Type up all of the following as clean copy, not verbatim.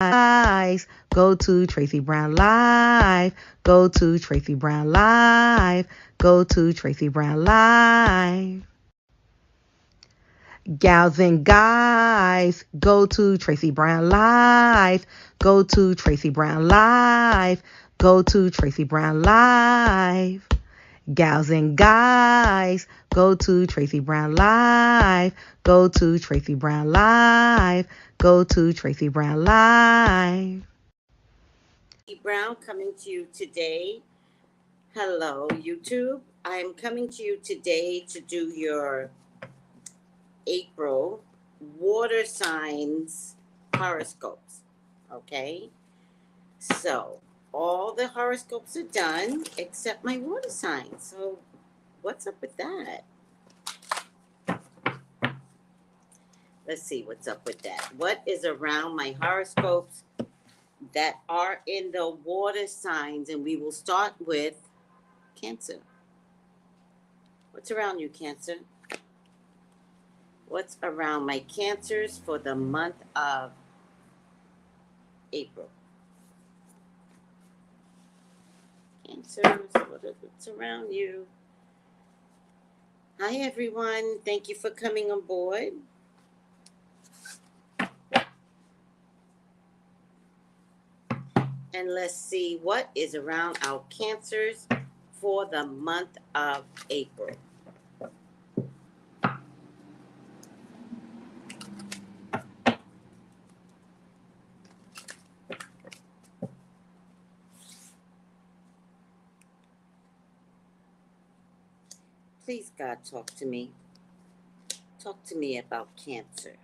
Go to Tracey Brown Live. Go to Tracey Brown Live. Go to Tracey Brown Live. Gals and guys, go to Tracey Brown Live. Go to Tracey Brown Live. Go to Tracey Brown Live. Gals and guys, go to Tracey Brown Live. Go to Tracey Brown Live. Go to Tracey Brown Live. Brown coming to you today. Hello, YouTube. I'm coming to you today to do your April water signs horoscopes. Okay? So, all the horoscopes are done except my water signs. So, what's up with that? Let's see what's up with that. What is around my horoscopes that are in the water signs? And we will start with Cancer. What's around you, Cancer? What's around my Cancers for the month of April? Cancers, what's around you? Hi, everyone. Thank you for coming on board. And let's see what is around our Cancers for the month of April. Please, God, talk to me. Talk to me about Cancer.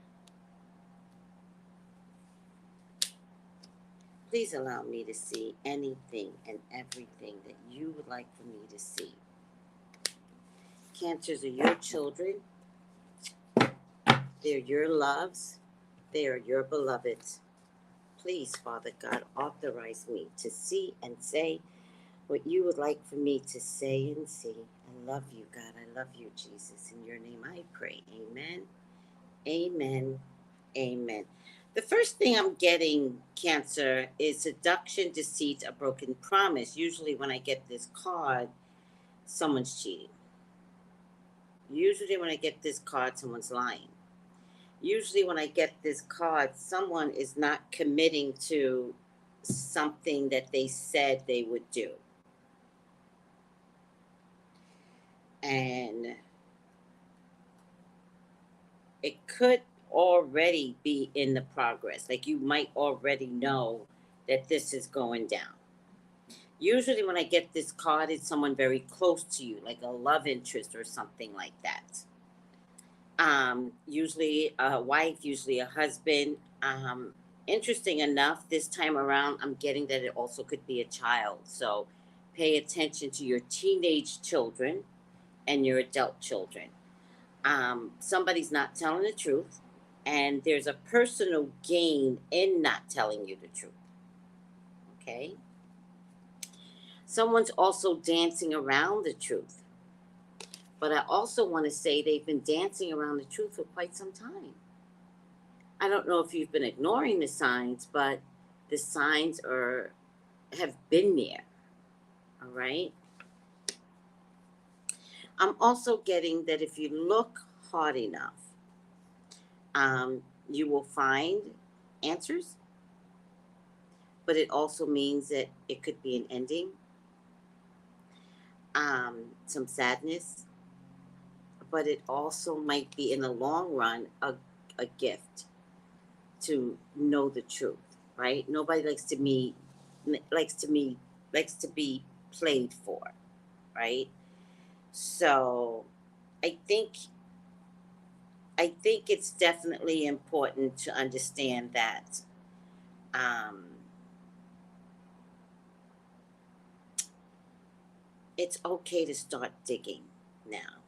Please allow me to see anything and everything that you would like for me to see. Cancers are your children. They're your loves. They are your beloveds. Please, Father God, authorize me to see and say what you would like for me to say and see. I love you, God. I love you, Jesus. In your name I pray. Amen. Amen. Amen. The first thing I'm getting, Cancer, is seduction, deceit, a broken promise. Usually when I get this card, someone's cheating. Usually when I get this card, someone's lying. Usually when I get this card, someone is not committing to something that they said they would do. And it could already be in the progress. Like you might already know that this is going down. Usually when I get this card, it's someone very close to you, like a love interest or something like that. Usually a wife, usually a husband. Interesting enough, this time around, I'm getting that it also could be a child. So pay attention to your teenage children and your adult children. Somebody's not telling the truth, and there's a personal gain in not telling you the truth. Okay? Someone's also dancing around the truth. But I also want to say they've been dancing around the truth for quite some time. I don't know if you've been ignoring the signs, but the signs have been there. All right? I'm also getting that if you look hard enough, you will find answers. But it also means that it could be an ending, some sadness. But it also might be in the long run a gift to know the truth, right? Nobody likes to be played for, right? So I think it's definitely important to understand that it's okay to start digging now.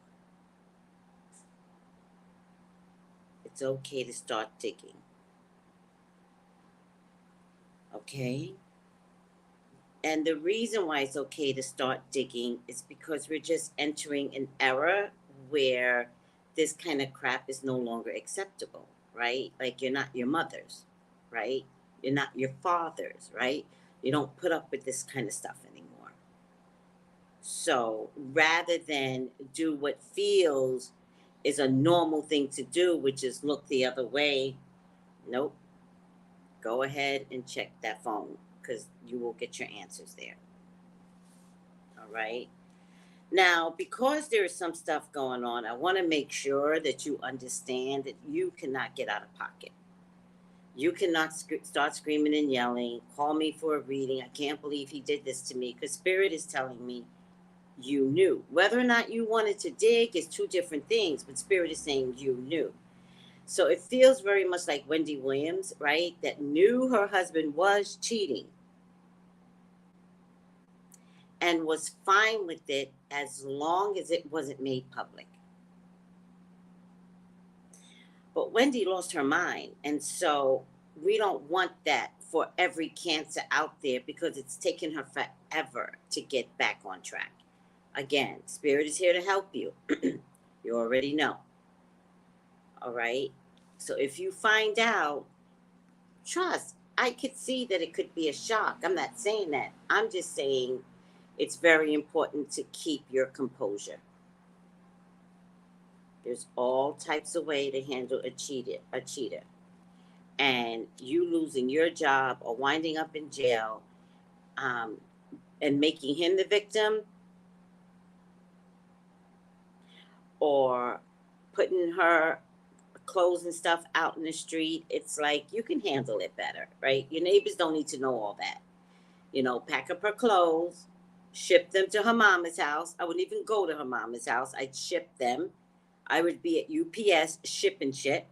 It's okay to start digging. Okay? And the reason why it's okay to start digging is because we're just entering an era where this kind of crap is no longer acceptable, right? Like you're not your mother's, right? You're not your father's, right? You don't put up with this kind of stuff anymore. So rather than do what feels is a normal thing to do, which is look the other way, nope. Go ahead and check that phone because you will get your answers there. All right. Now, because there is some stuff going on, I want to make sure that you understand that you cannot get out of pocket. You cannot start screaming and yelling, call me for a reading. I can't believe he did this to me, because Spirit is telling me you knew. Whether or not you wanted to dig is two different things, but Spirit is saying you knew. So it feels very much like Wendy Williams, right? That knew her husband was cheating and was fine with it as long as it wasn't made public. But Wendy lost her mind, and so we don't want that for every Cancer out there, because it's taken her forever to get back on track. Again, Spirit is here to help you. You already know. All right? So if you find out, trust. I could see that it could be a shock. I'm not saying that. I'm just saying it's very important to keep your composure. There's all types of way to handle a cheater. And you losing your job or winding up in jail, and making him the victim, or putting her clothes and stuff out in the street, it's like you can handle it better, right? Your neighbors don't need to know all that. Pack up her clothes, ship them to her mama's house. I wouldn't even go to her mama's house. I'd ship them. I would be at UPS shipping shit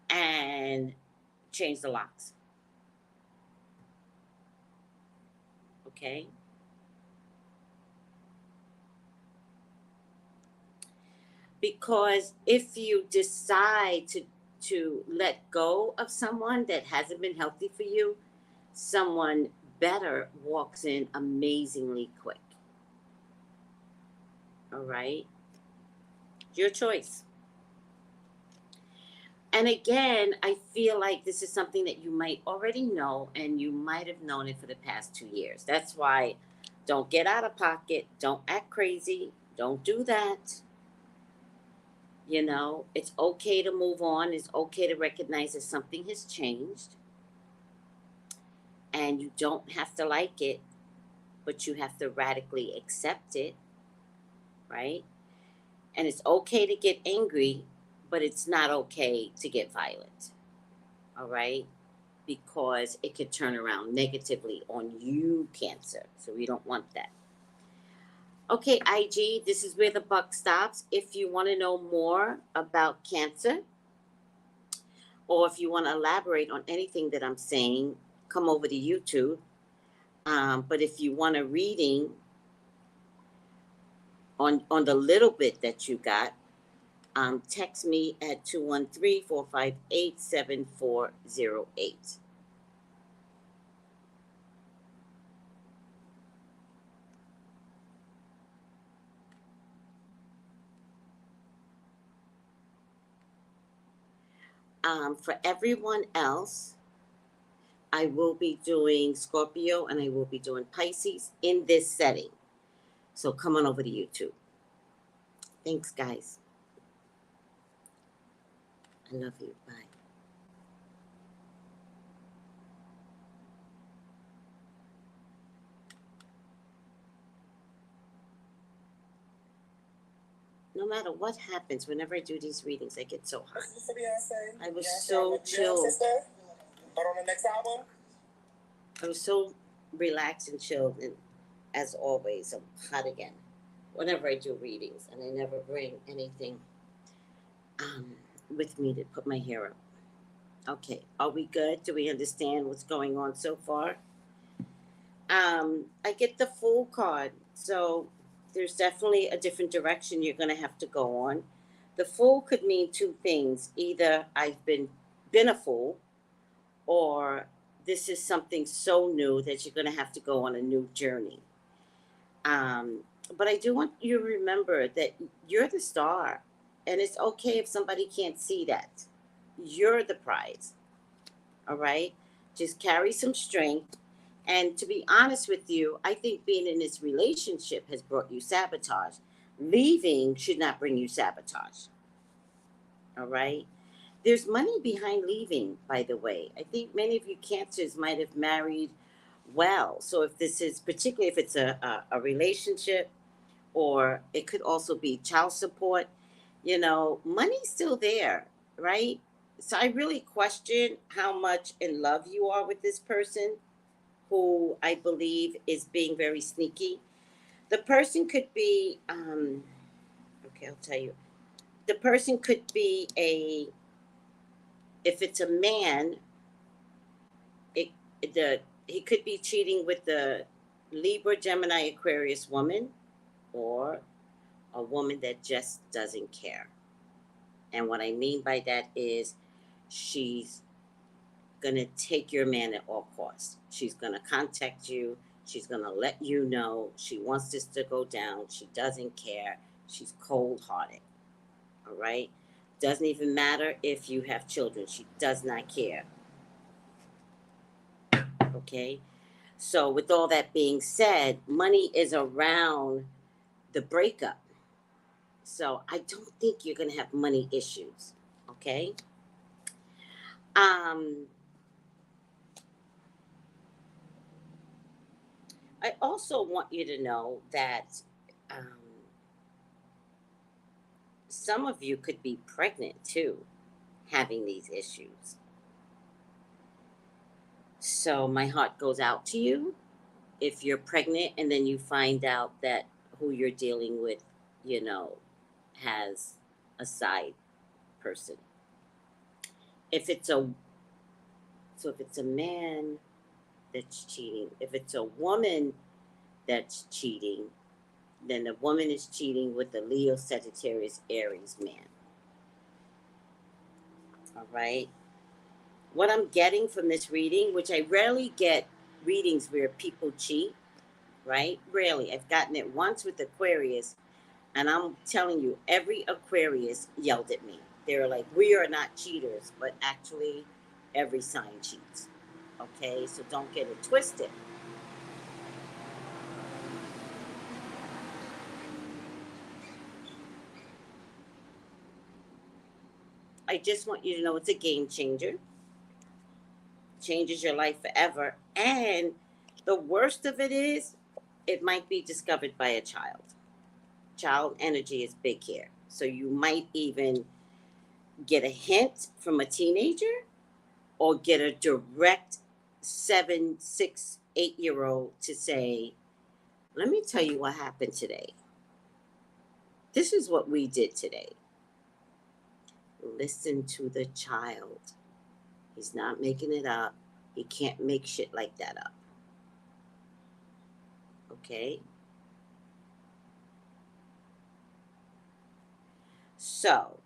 and change the locks. Okay? Because if you decide to let go of someone that hasn't been healthy for you, someone better walks in amazingly quick. All right? Your choice. And again, I feel like this is something that you might already know, and you might have known it for the past 2 years. That's why don't get out of pocket. Don't act crazy. Don't do that. It's okay to move on. It's okay to recognize that something has changed. And you don't have to like it, but you have to radically accept it, right? And it's okay to get angry, but it's not okay to get violent, all right? Because it could turn around negatively on you, Cancer. So we don't want that. Okay, IG, this is where the buck stops. If you want to know more about Cancer, or if you want to elaborate on anything that I'm saying, come over to YouTube. But if you want a reading on the little bit that you got, text me at 213-458-7408. For everyone else, I will be doing Scorpio and I will be doing Pisces in this setting. So come on over to YouTube. Thanks, guys. I love you. Bye. No matter what happens, whenever I do these readings, I get so hot. I was so chilled. But on the next album, I was so relaxed and chilled, and as always, I'm hot again. Whenever I do readings, and I never bring anything with me to put my hair up. Okay, are we good? Do we understand what's going on so far? I get the Fool card, so there's definitely a different direction you're going to have to go on. The Fool could mean two things: either I've been a fool, or this is something so new that you're going to have to go on a new journey. But I do want you to remember that you're the star, and it's okay if somebody can't see that. You're the prize. All right? Just carry some strength. And to be honest with you, I think being in this relationship has brought you sabotage. Leaving should not bring you sabotage. All right? There's money behind leaving, by the way. I think many of you Cancers might have married well. So if this is, particularly if it's a relationship, or it could also be child support, you know, money's still there, right? So I really question how much in love you are with this person who I believe is being very sneaky. The person could be, okay, I'll tell you. The person could be if it's a man, it, he could be cheating with the Libra, Gemini, Aquarius woman, or a woman that just doesn't care. And what I mean by that is she's going to take your man at all costs. She's going to contact you. She's going to let you know she wants this to go down. She doesn't care. She's cold hearted. All right? Doesn't even matter if you have children. She does not care. Okay? So, with all that being said, money is around the breakup. So, I don't think you're going to have money issues. Okay? I also want you to know that um, some of you could be pregnant too, having these issues. So my heart goes out to you if you're pregnant and then you find out that who you're dealing with, you know, has a side person. If it's a if it's a man that's cheating, if it's a woman that's cheating, then the woman is cheating with the Leo, Sagittarius, Aries man. All right. What I'm getting from this reading, which I rarely get readings where people cheat, right? Rarely. I've gotten it once with Aquarius, and I'm telling you, every Aquarius yelled at me. They were like, we are not cheaters, but actually, every sign cheats. Okay, so don't get it twisted. I just want you to know it's a game changer. Changes your life forever. And the worst of it is, it might be discovered by a child. Child energy is big here. So you might even get a hint from a teenager or get a direct 7, 6, 8-year old to say, let me tell you what happened today. This is what we did today. Listen to the child. He's not making it up. He can't make shit like that up. Okay? So,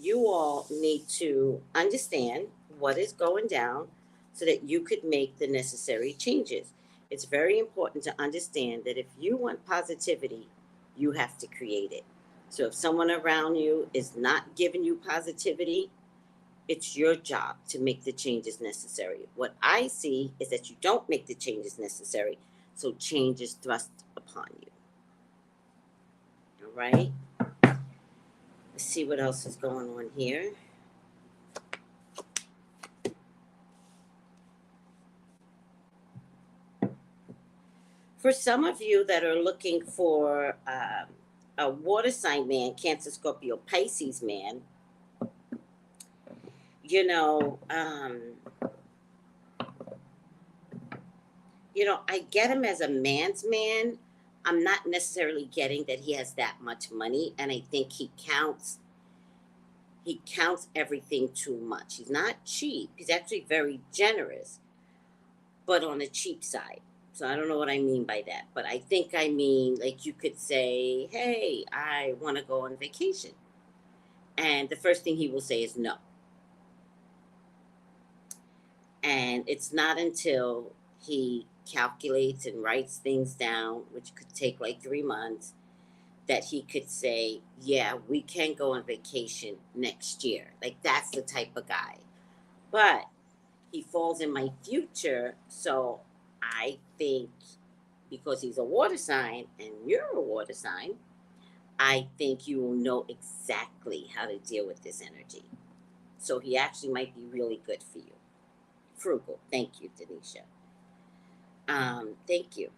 you all need to understand what is going down so that you could make the necessary changes. It's very important to understand that if you want positivity, you have to create it. So if someone around you is not giving you positivity, it's your job to make the changes necessary. What I see is that you don't make the changes necessary, so change is thrust upon you. All right? Let's see what else is going on here. For some of you that are looking for a water sign man, Cancer, Scorpio, Pisces man, you know, I get him as a man's man. I'm not necessarily getting that he has that much money, and I think he counts everything too much. He's not cheap. He's actually very generous, but on the cheap side. So I don't know what I mean by that, but I think I mean, like, you could say, hey, I want to go on vacation. And the first thing he will say is no. And it's not until he calculates and writes things down, which could take like 3 months, that he could say, yeah, we can go on vacation next year. Like, that's the type of guy. But he falls in my future, so I think because he's a water sign and you're a water sign, I think you will know exactly how to deal with this energy. So he actually might be really good for you. Frugal. Thank you, Denisha. Thank you.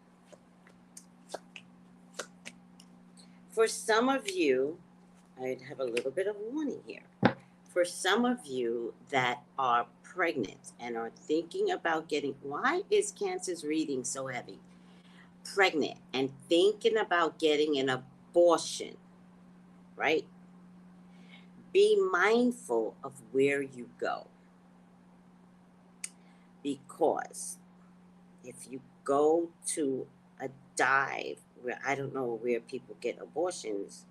For some of you, I'd have a little bit of warning here. For some of you that are pregnant and are thinking about getting, why is Cancer's reading so heavy? Pregnant and thinking about getting an abortion, right? Be mindful of where you go. Because if you go to a dive where, I don't know where people get abortions,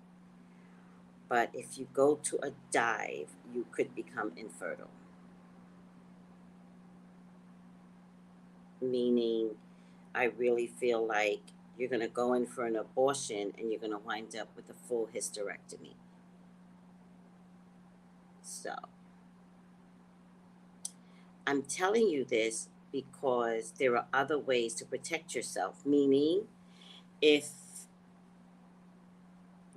but if you go to a dive, you could become infertile. Meaning, I really feel like you're going to go in for an abortion and you're going to wind up with a full hysterectomy. So, I'm telling you this because there are other ways to protect yourself. Meaning, if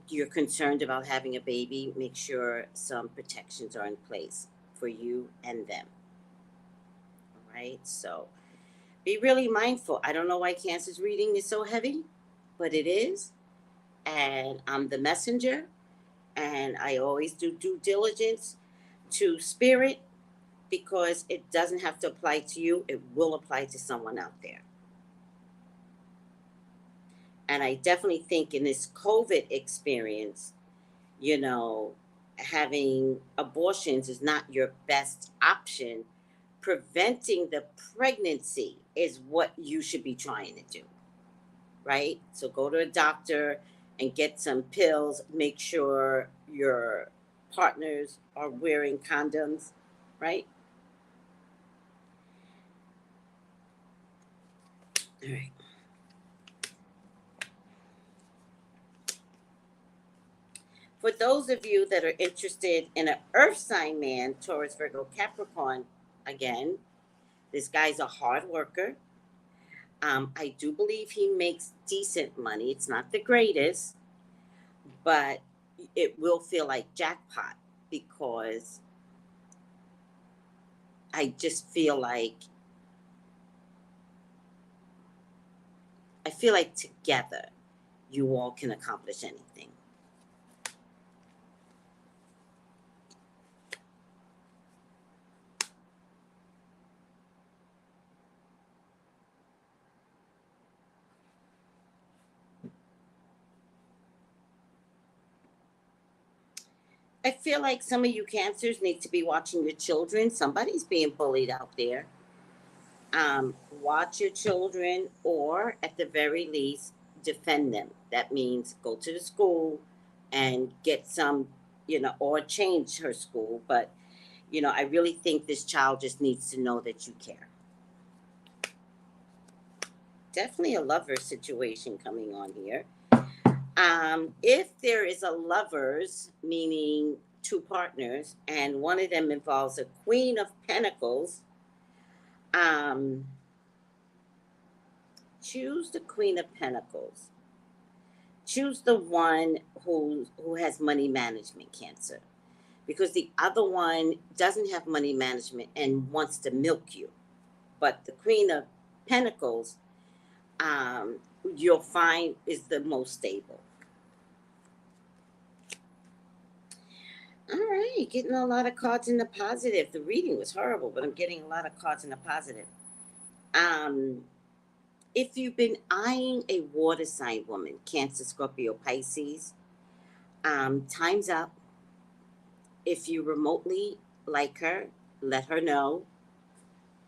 you're concerned about having a baby, make sure some protections are in place for you and them. All right? So, be really mindful. I don't know why Cancer's reading is so heavy, but it is. And I'm the messenger. And I always do due diligence to spirit because it doesn't have to apply to you. It will apply to someone out there. And I definitely think in this COVID experience, having abortions is not your best option. Preventing the pregnancy is what you should be trying to do, right? So go to a doctor and get some pills. Make sure your partners are wearing condoms, right? All right. For those of you that are interested in an earth sign man, Taurus, Virgo, Capricorn, again, this guy's a hard worker. I do believe he makes decent money. It's not the greatest, but it will feel like jackpot because I just feel like together you all can accomplish anything. I feel like some of you Cancers need to be watching your children. Somebody's being bullied out there. Watch your children, or at the very least, defend them. That means go to the school and get some, or change her school. But, I really think this child just needs to know that you care. Definitely a lover situation coming on here. If there is a lovers, meaning two partners, and one of them involves a Queen of Pentacles, choose the Queen of Pentacles. Choose the one who has money management, Cancer, because the other one doesn't have money management and wants to milk you. But the Queen of Pentacles, you'll find is the most stable. All right, getting a lot of cards in the positive. The reading was horrible, but I'm getting a lot of cards in the positive. If you've been eyeing a water sign woman, Cancer, Scorpio, Pisces, time's up. If you remotely like her, let her know.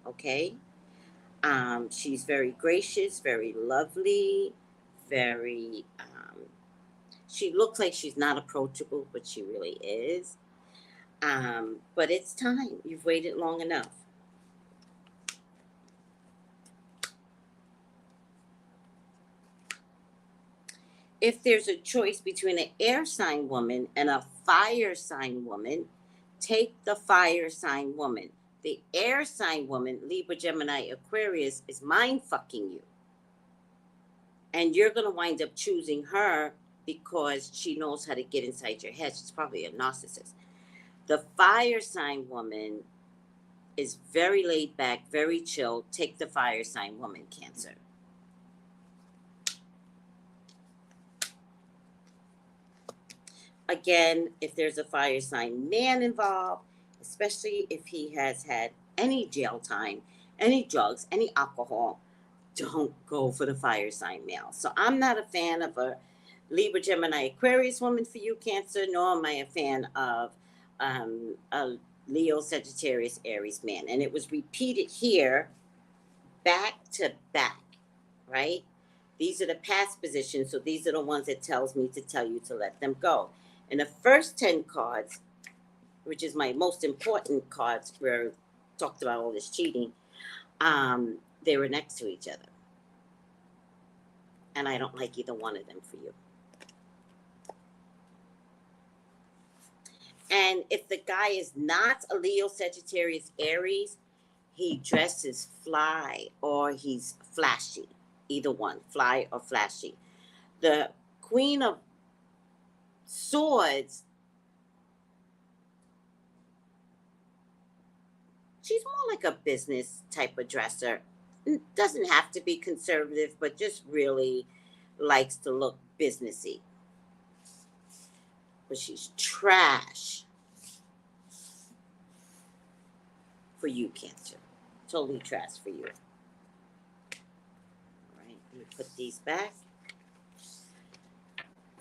Okay? She's very gracious, very lovely, very. She looks like she's not approachable, but she really is. But it's time. You've waited long enough. If there's a choice between an air sign woman and a fire sign woman, take the fire sign woman. The air sign woman, Libra, Gemini, Aquarius, is mind fucking you. And you're going to wind up choosing her because she knows how to get inside your head. She's probably a narcissist. The fire sign woman is very laid back, very chill. Take the fire sign woman, Cancer. Again, if there's a fire sign man involved, especially if he has had any jail time, any drugs, any alcohol, don't go for the fire sign male. So I'm not a fan of a Libra, Gemini, Aquarius woman for you, Cancer, nor am I a fan of a Leo, Sagittarius, Aries man. And it was repeated here back to back, right? These are the past positions, so these are the ones that tells me to tell you to let them go. And the first 10 cards, which is my most important cards where I talked about all this cheating, they were next to each other. And I don't like either one of them for you. And if the guy is not a Leo, Sagittarius, Aries, he dresses fly or he's flashy. Either one, fly or flashy. The Queen of Swords, she's more like a business type of dresser. Doesn't have to be conservative, but just really likes to look businessy. But she's trash for you, Cancer. Totally trash for you. All right, let me put these back.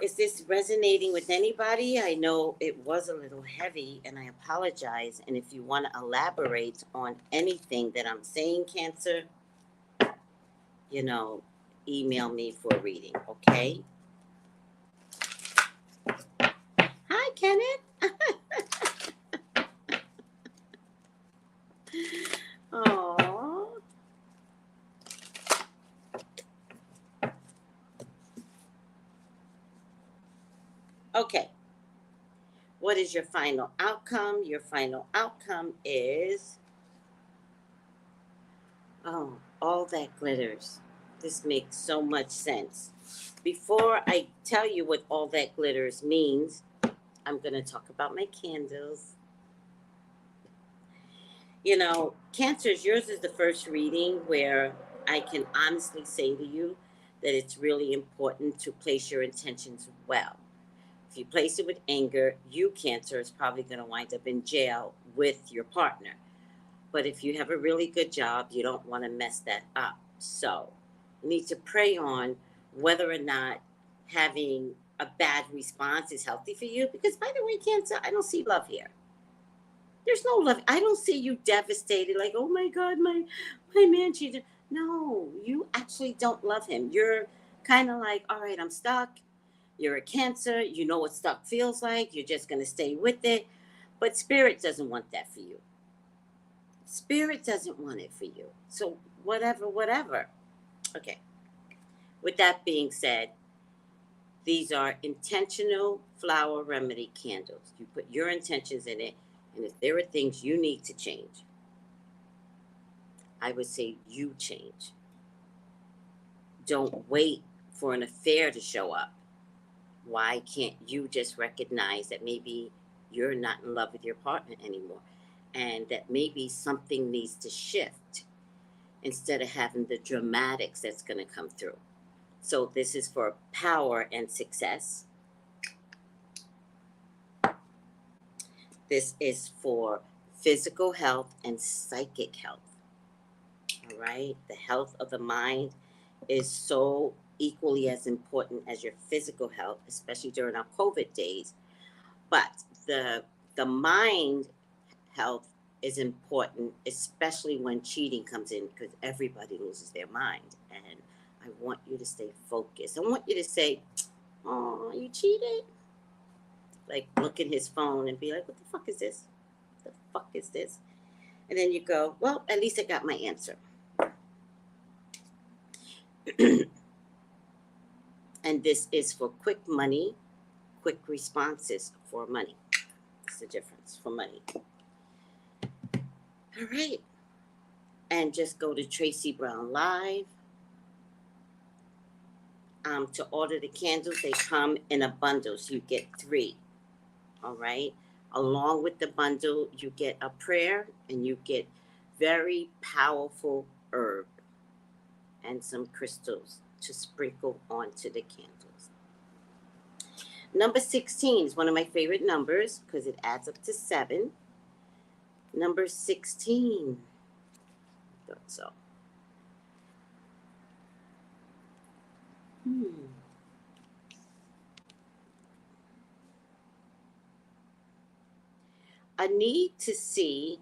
Is this resonating with anybody? I know it was a little heavy, and I apologize. And if you want to elaborate on anything that I'm saying, Cancer, email me for a reading, okay? Hi, Kenneth. Aww. Okay. What is your final outcome? Your final outcome is, all that glitters. This makes so much sense. Before I tell you what all that glitters means, I'm going to talk about my candles. Cancers, yours is the first reading where I can honestly say to you that it's really important to place your intentions well. If you place it with anger, you, Cancer, is probably going to wind up in jail with your partner. But if you have a really good job, you don't want to mess that up. So you need to pray on whether or not having a bad response is healthy for you. Because, by the way, Cancer, I don't see love here. There's no love. I don't see you devastated, like, oh my God, my man cheated. No, you actually don't love him. You're kind of like, all right, I'm stuck. You're a Cancer. You know what stuck feels like. You're just going to stay with it. But Spirit doesn't want that for you. Spirit doesn't want it for you. So whatever. Okay. With that being said, these are intentional flower remedy candles. You put your intentions in it. And if there are things you need to change, I would say you change. Don't wait for an affair to show up. Why can't you just recognize that maybe you're not in love with your partner anymore, and that maybe something needs to shift instead of having the dramatics that's going to come through? So this is for power and success. This is for physical health and psychic health. All right? The health of the mind is so equally as important as your physical health, especially during our COVID days. But the mind health is important, especially when cheating comes in, because everybody loses their mind. And I want you to stay focused. I want you to say, oh, you cheated? Like, look at his phone and be like, what the fuck is this? What the fuck is this? And then you go, well, at least I got my answer. And this is for quick money, quick responses for money. That's the difference, for money. All right. And just go to Tracey Brown Live. To order the candles, they come in a bundle, so you get 3. All right. Along with the bundle, you get a prayer and you get very powerful herb and some crystals to sprinkle onto the candles. Number 16 is one of my favorite numbers because it adds up to 7. Number 16. Thought so. A need to see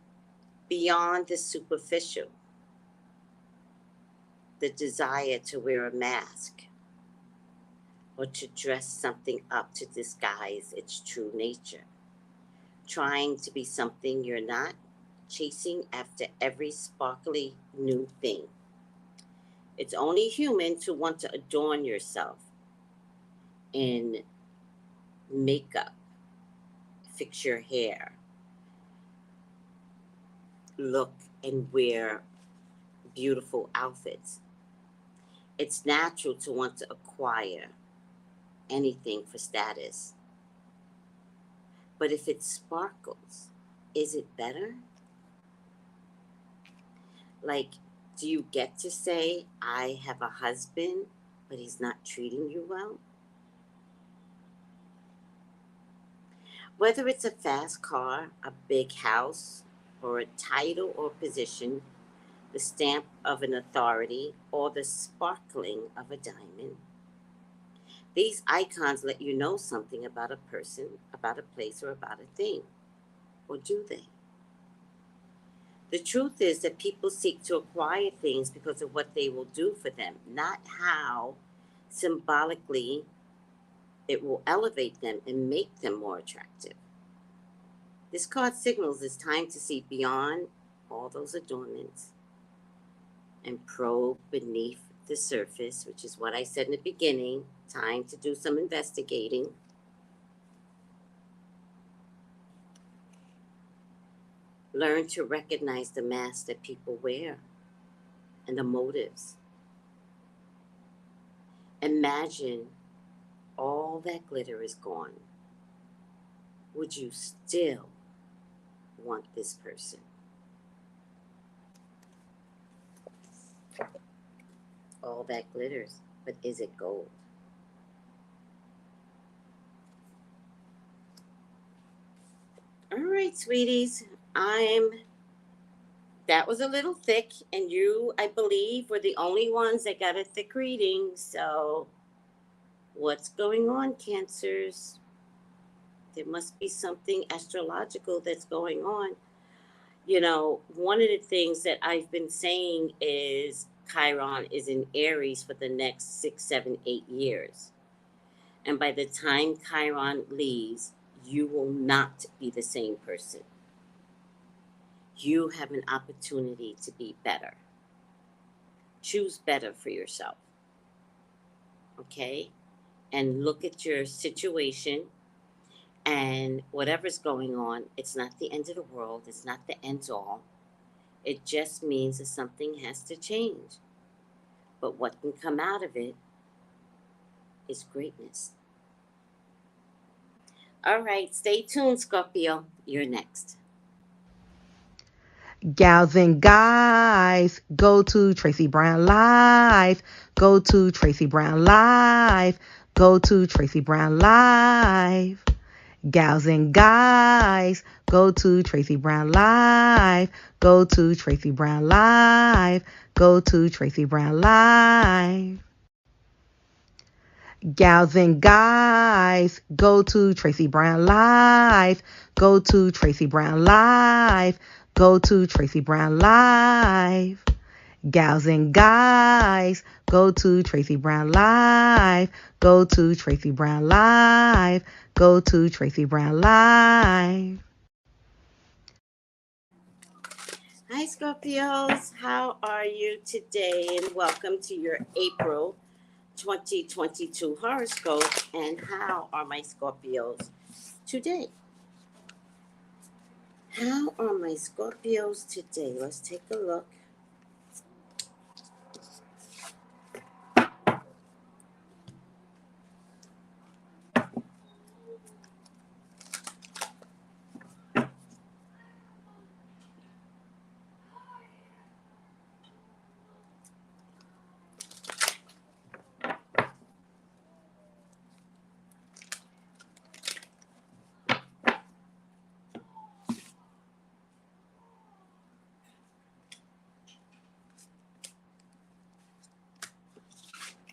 beyond the superficial, the desire to wear a mask or to dress something up to disguise its true nature, trying to be something you're not, chasing after every sparkly new thing. It's only human to want to adorn yourself in makeup, fix your hair, look and wear beautiful outfits. It's natural to want to acquire anything for status. But if it sparkles, is it better? Like, do you get to say, I have a husband, but he's not treating you well? Whether it's a fast car, a big house, or a title or position, the stamp of an authority, or the sparkling of a diamond, these icons let you know something about a person, about a place, or about a thing. Or do they? The truth is that people seek to acquire things because of what they will do for them, not how symbolically it will elevate them and make them more attractive. This card signals it's time to see beyond all those adornments and probe beneath the surface, which is what I said in the beginning. Time to do some investigating. Learn to recognize the masks that people wear and the motives. Imagine all that glitter is gone. Would you still want this person? All that glitters, but is it gold? All right, sweeties, that was a little thick, and you, I believe, were the only ones that got a thick reading. So what's going on, Cancers? There must be something astrological that's going on. You know, one of the things that I've been saying is Chiron is in Aries for the next 6, 7, 8 years. And by the time Chiron leaves, you will not be the same person. You have an opportunity to be better. Choose better for yourself. Okay? And look at your situation and whatever's going on. It's not the end of the world. It's not the end all. It just means that something has to change. But what can come out of it is greatness. All right, stay tuned, Scorpio. You're next. Gals and guys, go to Tracey Brown Live. Go to Tracey Brown Live. Go to Tracey Brown Live. Gals and guys, go to Tracey Brown Live. Go to Tracey Brown Live. Go to Tracey Brown Live. Gals and guys, go to Tracey Brown Live. Go to Tracey Brown Live. Go to Tracey Brown Live. Gals and guys, go to Tracey Brown Live. Go to Tracey Brown Live. Go to Tracey Brown Live. Hi, Scorpios. How are you today? And welcome to your April 2022 horoscope. And how are my Scorpios today? How are my Scorpios today? Let's take a look.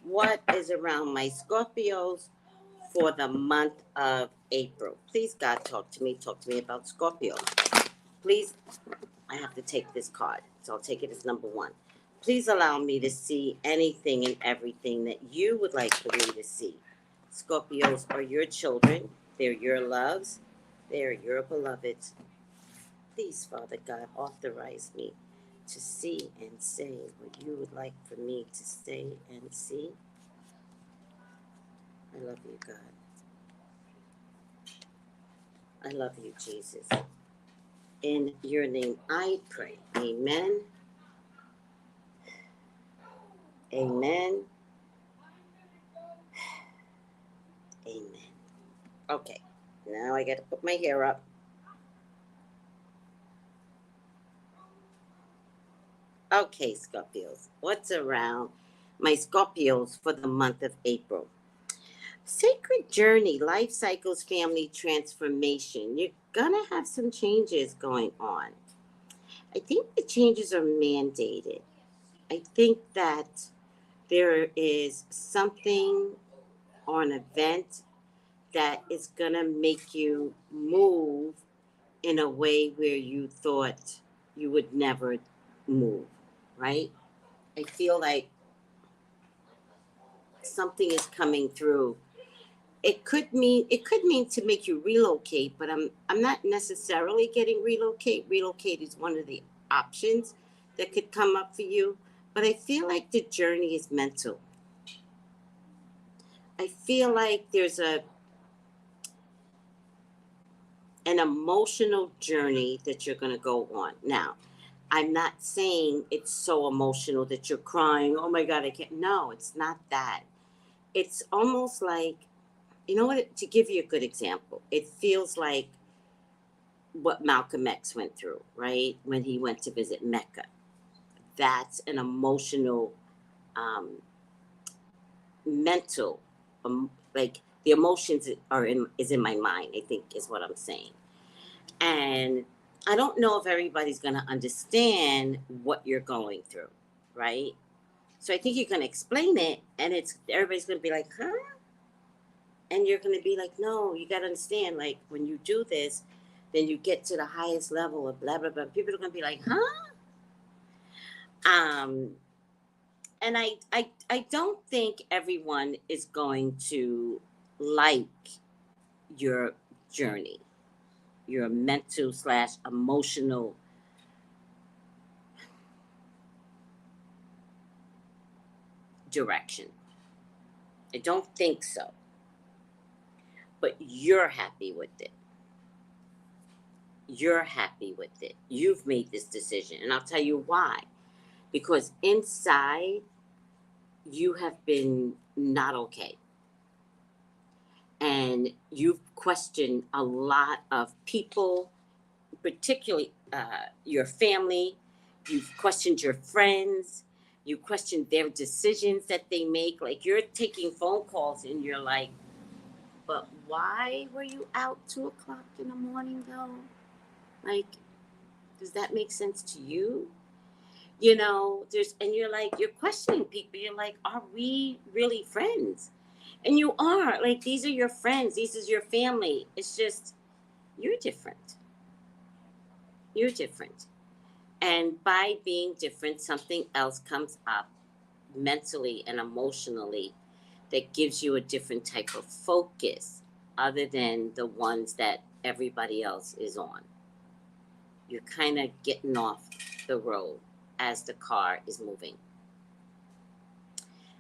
What is around my Scorpios for the month of April? Please, God, talk to me. Talk to me about Scorpio. Please, I have to take this card, so I'll take it as number one. Please allow me to see anything and everything that you would like for me to see. Scorpios are your children. They're your loves. They're your beloveds. Please, Father God, authorize me to see and say what you would like for me to say and see. I love you, God. I love you, Jesus. In your name I pray. Amen. Amen. Amen. Okay, now I got to put my hair up. Okay, Scorpios, what's around my Scorpios for the month of April? Sacred journey, life cycles, family transformation. You're gonna have some changes going on. I think the changes are mandated. I think that there is something or an event that is gonna make you move in a way where you thought you would never move, right? I feel like something is coming through. It could mean to make you relocate, but I'm not necessarily getting relocate. Relocate is one of the options that could come up for you, but I feel like the journey is mental. I feel like there's an emotional journey that you're going to go on. Now, I'm not saying it's so emotional that you're crying, oh my God, I can't. No, it's not that. It's almost like, you know what, to give you a good example, it feels like what Malcolm X went through, right? When he went to visit Mecca. That's an emotional, um, mental, like the emotions is in my mind, I think is what I'm saying. And I don't know if everybody's going to understand what you're going through, right? So I think you're going to explain it, and everybody's going to be like, huh? And you're going to be like, no, you got to understand, like, when you do this, then you get to the highest level of blah, blah, blah. People are going to be like, huh? Um, and I don't think everyone is going to like your journey, your mental slash emotional direction. I don't think so. But you're happy with it. You're happy with it. You've made this decision. And I'll tell you why. Because inside, you have been not okay. And you've questioned a lot of people, particularly your family. You've questioned your friends. You questioned their decisions that they make. Like, you're taking phone calls and you're like, but why were you out 2 o'clock in the morning though? Like, does that make sense to you? And you're like, you're questioning people. You're like, are we really friends? And you are. Like, these are your friends. This is your family. It's just, you're different. You're different. And by being different, something else comes up mentally and emotionally that gives you a different type of focus other than the ones that everybody else is on. You're kind of getting off the road as the car is moving.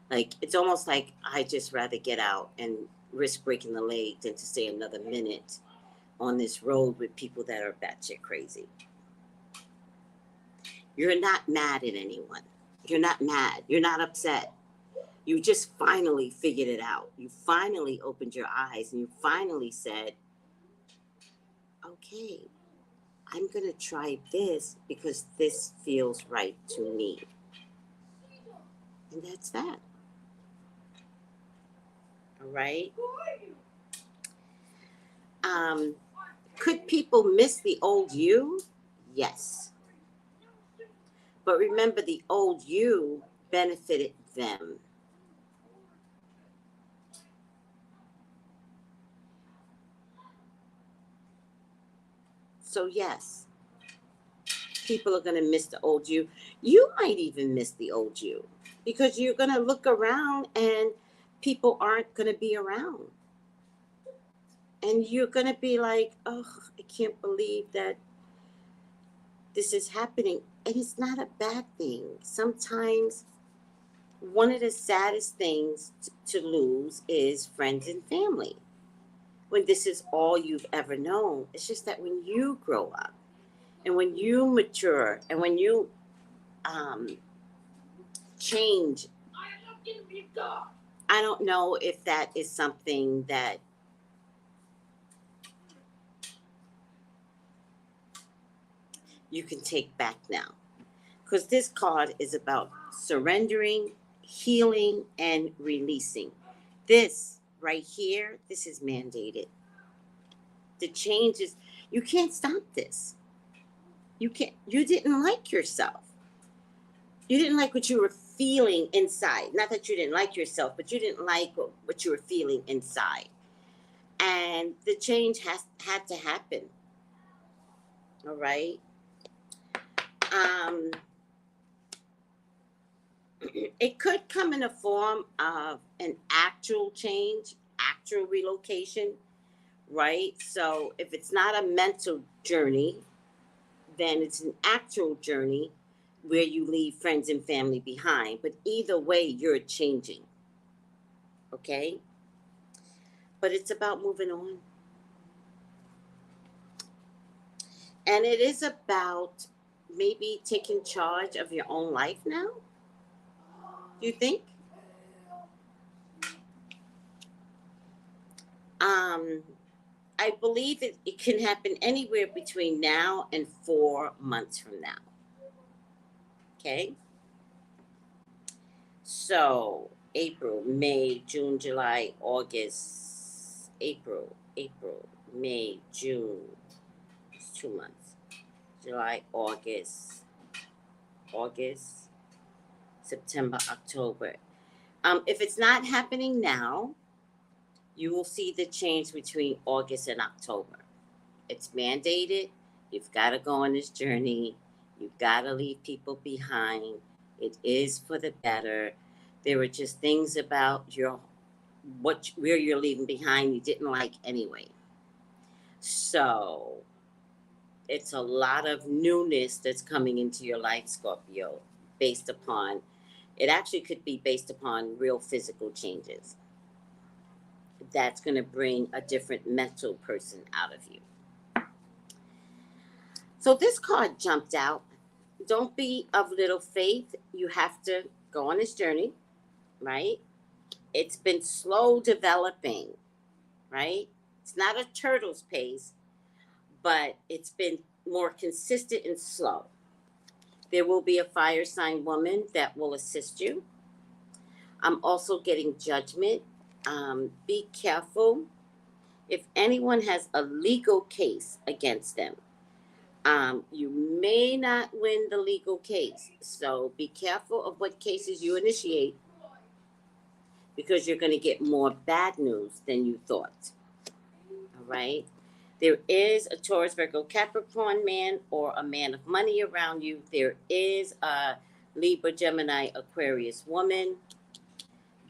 Like, it's almost like I just rather get out and risk breaking the leg than to stay another minute on this road with people that are batshit crazy. You're not mad at anyone. You're not mad. You're not upset. You just finally figured it out. You finally opened your eyes and you finally said, okay, I'm going to try this because this feels right to me. And that's that. All right? Could people miss the old you? Yes. But remember, the old you benefited them. So yes, people are going to miss the old you. You might even miss the old you because you're going to look around and people aren't going to be around. And you're going to be like, oh, I can't believe that this is happening. And it's not a bad thing. Sometimes one of the saddest things to lose is friends and family. When this is all you've ever known. It's just that when you grow up and when you mature and when you change, I don't know if that is something that you can take back now. Because this card is about surrendering, healing, and releasing. This right here, this is mandated. The change is, you can't stop this. You didn't like yourself. You didn't like what you were feeling inside. Not that you didn't like yourself, but you didn't like what you were feeling inside. And the change had to happen. All right. It could come in a form of an actual change, actual relocation, right? So if it's not a mental journey, then it's an actual journey where you leave friends and family behind. But either way, you're changing. Okay? But it's about moving on. And it is about maybe taking charge of your own life now. Do you think? I believe it can happen anywhere between now and 4 months from now. Okay? So, April, May, June, July, August, April, May, June. It's 2 months. July, August, September, October. If it's not happening now, you will see the change between August and October. It's mandated. You've got to go on this journey. You've got to leave people behind. It is for the better. There were just things about where you're leaving behind you didn't like anyway. So it's a lot of newness that's coming into your life, Scorpio, it actually could be based upon real physical changes. That's going to bring a different mental person out of you. So this card jumped out. Don't be of little faith. You have to go on this journey, right? It's been slow developing, right? It's not a turtle's pace, but it's been more consistent and slow. There will be a fire sign woman that will assist you. I'm also getting judgment. Be careful if anyone has a legal case against them. You may not win the legal case, so be careful of what cases you initiate because you're going to get more bad news than you thought. All right? There is a Taurus, Virgo, Capricorn man or a man of money around you. There is a Libra, Gemini, Aquarius woman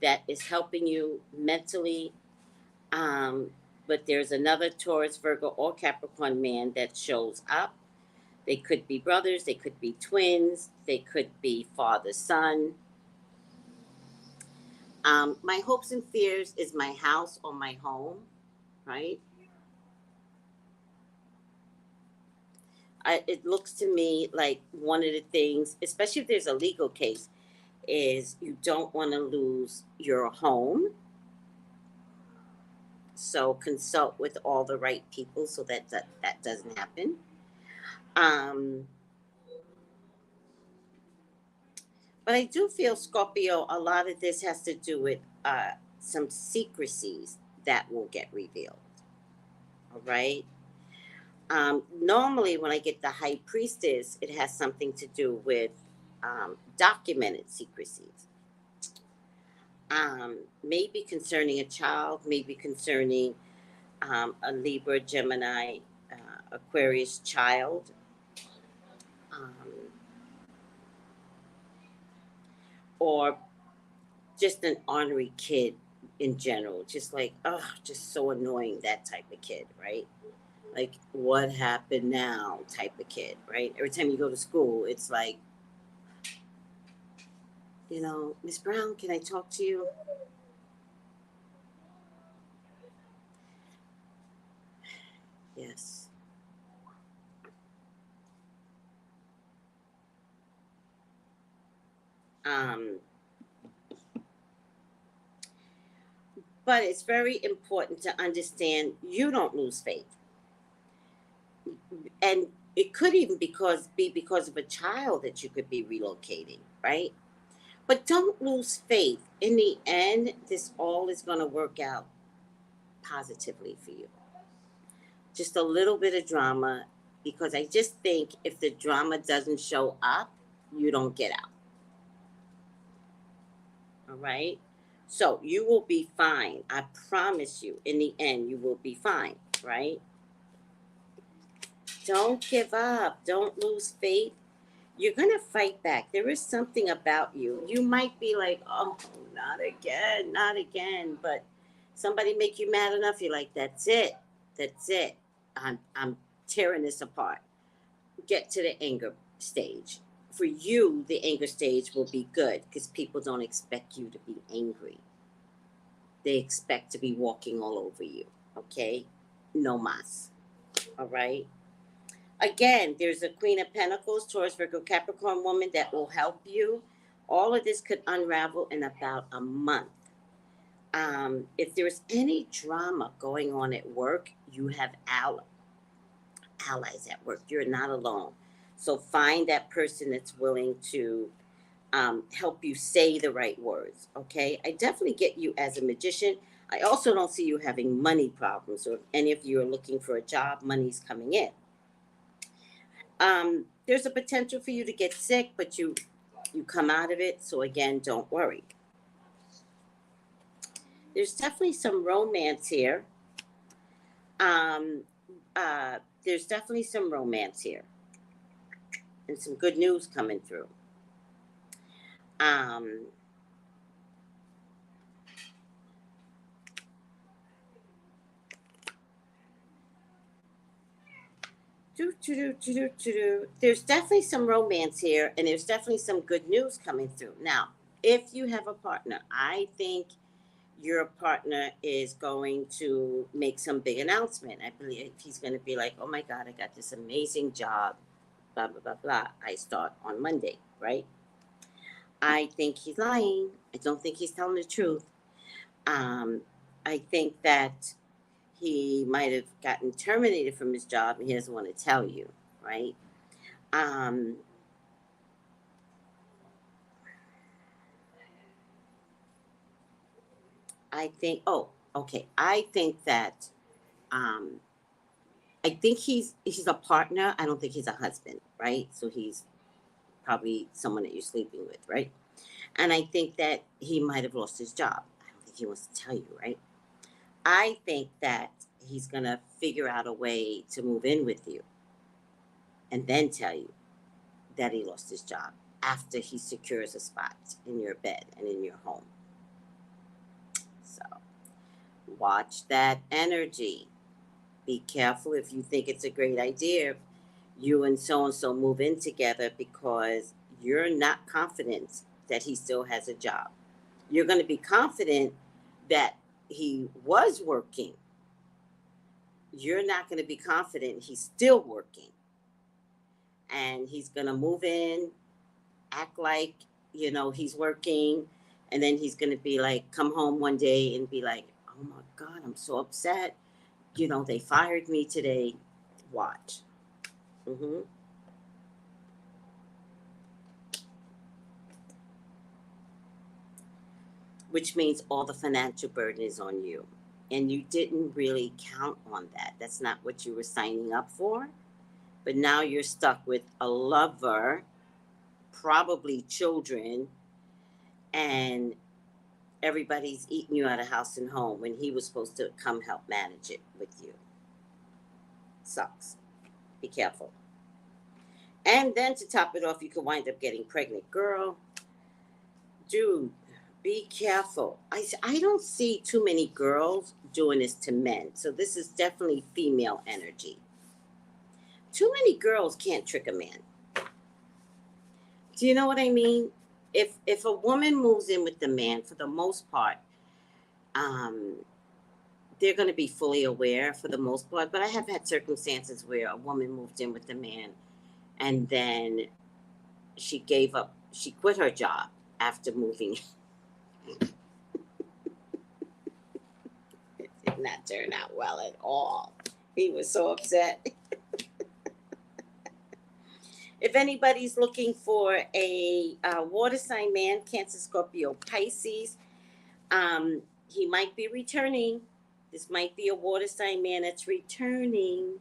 that is helping you mentally. But there's another Taurus, Virgo, or Capricorn man that shows up. They could be brothers, they could be twins, they could be father, son. My hopes and fears is my house or my home, right? it looks to me like one of the things, especially if there's a legal case, is you don't want to lose your home. So consult with all the right people so that doesn't happen. Um, but I do feel, Scorpio, a lot of this has to do with some secrecies that will get revealed. All right. Normally, when I get the High Priestess, it has something to do with documented secrecies. Maybe concerning a child, maybe concerning a Libra, Gemini, Aquarius child. Um, or just an ornery kid in general. Just like, oh, just so annoying, that type of kid, right? Like, what happened now type of kid, right? Every time you go to school, it's like, Miss Brown, can I talk to you? Yes. Um, but it's very important to understand you don't lose faith. And it could even be because of a child that you could be relocating, right? But don't lose faith. In the end, this all is going to work out positively for you. Just a little bit of drama, because I just think if the drama doesn't show up, you don't get out. All right? So you will be fine. I promise you, in the end, you will be fine, right? Don't give up. Don't lose faith. You're going to fight back. There is something about you. You might be like, oh, not again, not again. But somebody make you mad enough, you're like, that's it. That's it. I'm tearing this apart. Get to the anger stage. For you, the anger stage will be good because people don't expect you to be angry. They expect to be walking all over you. Okay? No mas. All right? Again, there's a Queen of Pentacles, Taurus, Virgo, Capricorn woman that will help you. All of this could unravel in about a month. If there's any drama going on at work, you have allies at work. You're not alone. So find that person that's willing to help you say the right words. Okay? I definitely get you as a magician. I also don't see you having money problems, or if any of you are looking for a job, money's coming in. There's a potential for you to get sick, but you come out of it. So again, don't worry. There's definitely some romance here. There's definitely some romance here, and some good news coming through. There's definitely some romance here, and there's definitely some good news coming through. Now, if you have a partner, I think your partner is going to make some big announcement. I believe he's going to be like, oh my God, I got this amazing job, blah, blah, blah, blah. I start on Monday, right? I think he's lying. I don't think he's telling the truth. I think that he might have gotten terminated from his job and he doesn't want to tell you, right? I think, I think that, I think he's a partner. I don't think he's a husband, right? So he's probably someone that you're sleeping with, right? And I think that he might have lost his job. I don't think he wants to tell you, right? I think that he's going to figure out a way to move in with you and then tell you that he lost his job after he secures a spot in your bed and in your home. So watch that energy. Be careful if you think it's a great idea, you and so move in together, because you're not confident that he still has a job. You're going to be confident that he was working. You're not going to be confident he's still working. and he's going to move in, act like, he's working, and then he's going to be like, come home one day and be like, oh my God, I'm so upset. They fired me today. Watch. Mm-hmm. Which means all the financial burden is on you. And you didn't really count on that. That's not what you were signing up for. But now you're stuck with a lover, probably children, and everybody's eating you out of house and home when he was supposed to come help manage it with you. Sucks. Be careful. And then to top it off, you could wind up getting pregnant. Girl, dude, be careful. I don't see too many girls doing this to men. So this is definitely female energy. Too many girls can't trick a man. Do you know what I mean? If a woman moves in with the man, for the most part, they're going to be fully aware for the most part. But I have had circumstances where a woman moved in with the man, and then she quit her job after moving. It did not turn out well at all. He was so upset. If anybody's looking for a water sign man, Cancer, Scorpio, Pisces, he might be returning. This might be a water sign man that's returning.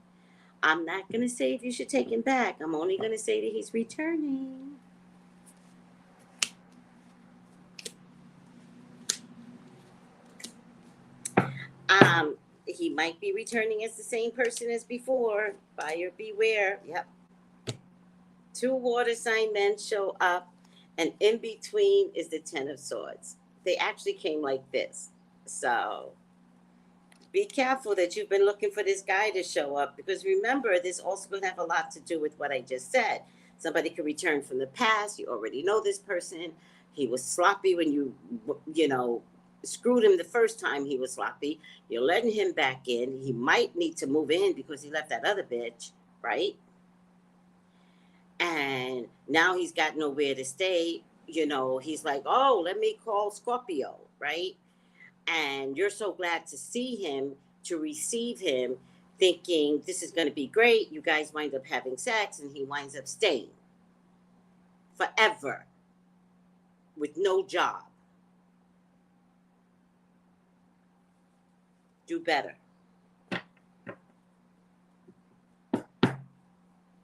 I'm not going to say if you should take him back. I'm only going to say that he's returning. He might be returning as the same person as before. Buyer beware. Yep. 2 water sign men show up, and in between is the 10 of Swords. They actually came like this. So be careful that you've been looking for this guy to show up, because remember, this also going to have a lot to do with what I just said. Somebody could return from the past. You already know this person. He was sloppy when you screwed him the first time. He was sloppy. You're letting him back in. He might need to move in because he left that other bitch, right? And now he's got nowhere to stay. He's like, oh, let me call Scorpio, right? And you're so glad to see him, to receive him, thinking this is going to be great. You guys wind up having sex, and he winds up staying forever with no job. Do better.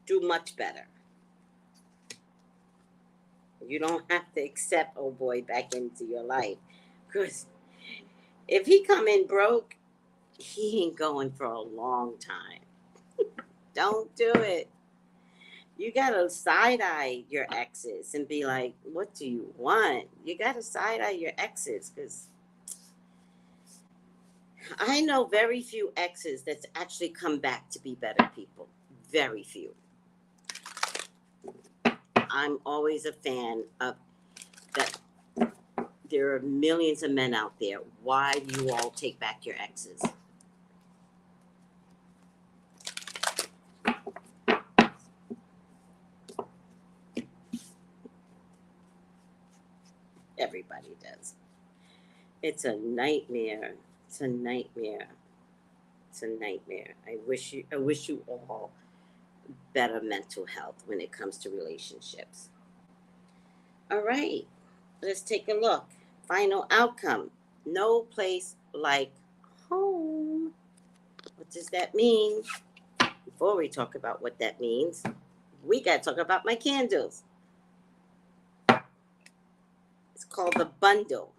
Do much better. You don't have to accept old boy back into your life, because if he come in broke, he ain't going for a long time. Don't do it. You gotta side-eye your exes and be like, what do you want? You gotta side-eye your exes, because I know very few exes that's actually come back to be better people. Very few. I'm always a fan of that. There are millions of men out there. Why do you all take back your exes? Everybody does. It's a nightmare. It's a nightmare. It's a nightmare. I wish you all better mental health when it comes to relationships. All right, let's take a look. Final outcome. No place like home. What does that mean? Before we talk about what that means, we got to talk about my candles. It's called the bundle,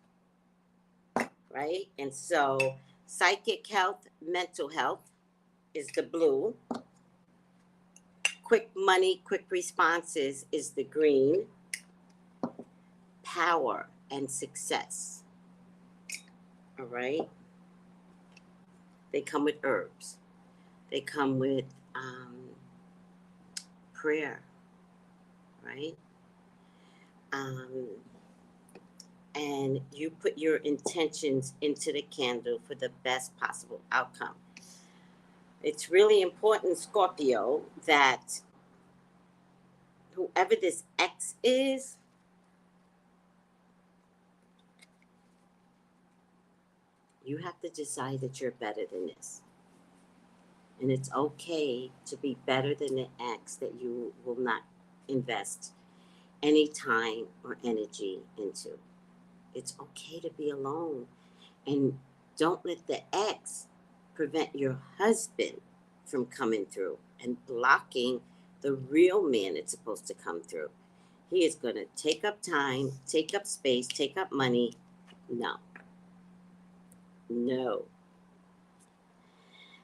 right? And so psychic health, mental health is the blue. Quick money, quick responses is the green. Power and success. All right. They come with herbs. They come with prayer, right? And you put your intentions into the candle for the best possible outcome. It's really important, Scorpio, that whoever this ex is, you have to decide that you're better than this. And it's okay to be better than the ex that you will not invest any time or energy into. It's okay to be alone. And don't let the ex prevent your husband from coming through and blocking the real man that's supposed to come through. He is going to take up time, take up space, take up money. No. No.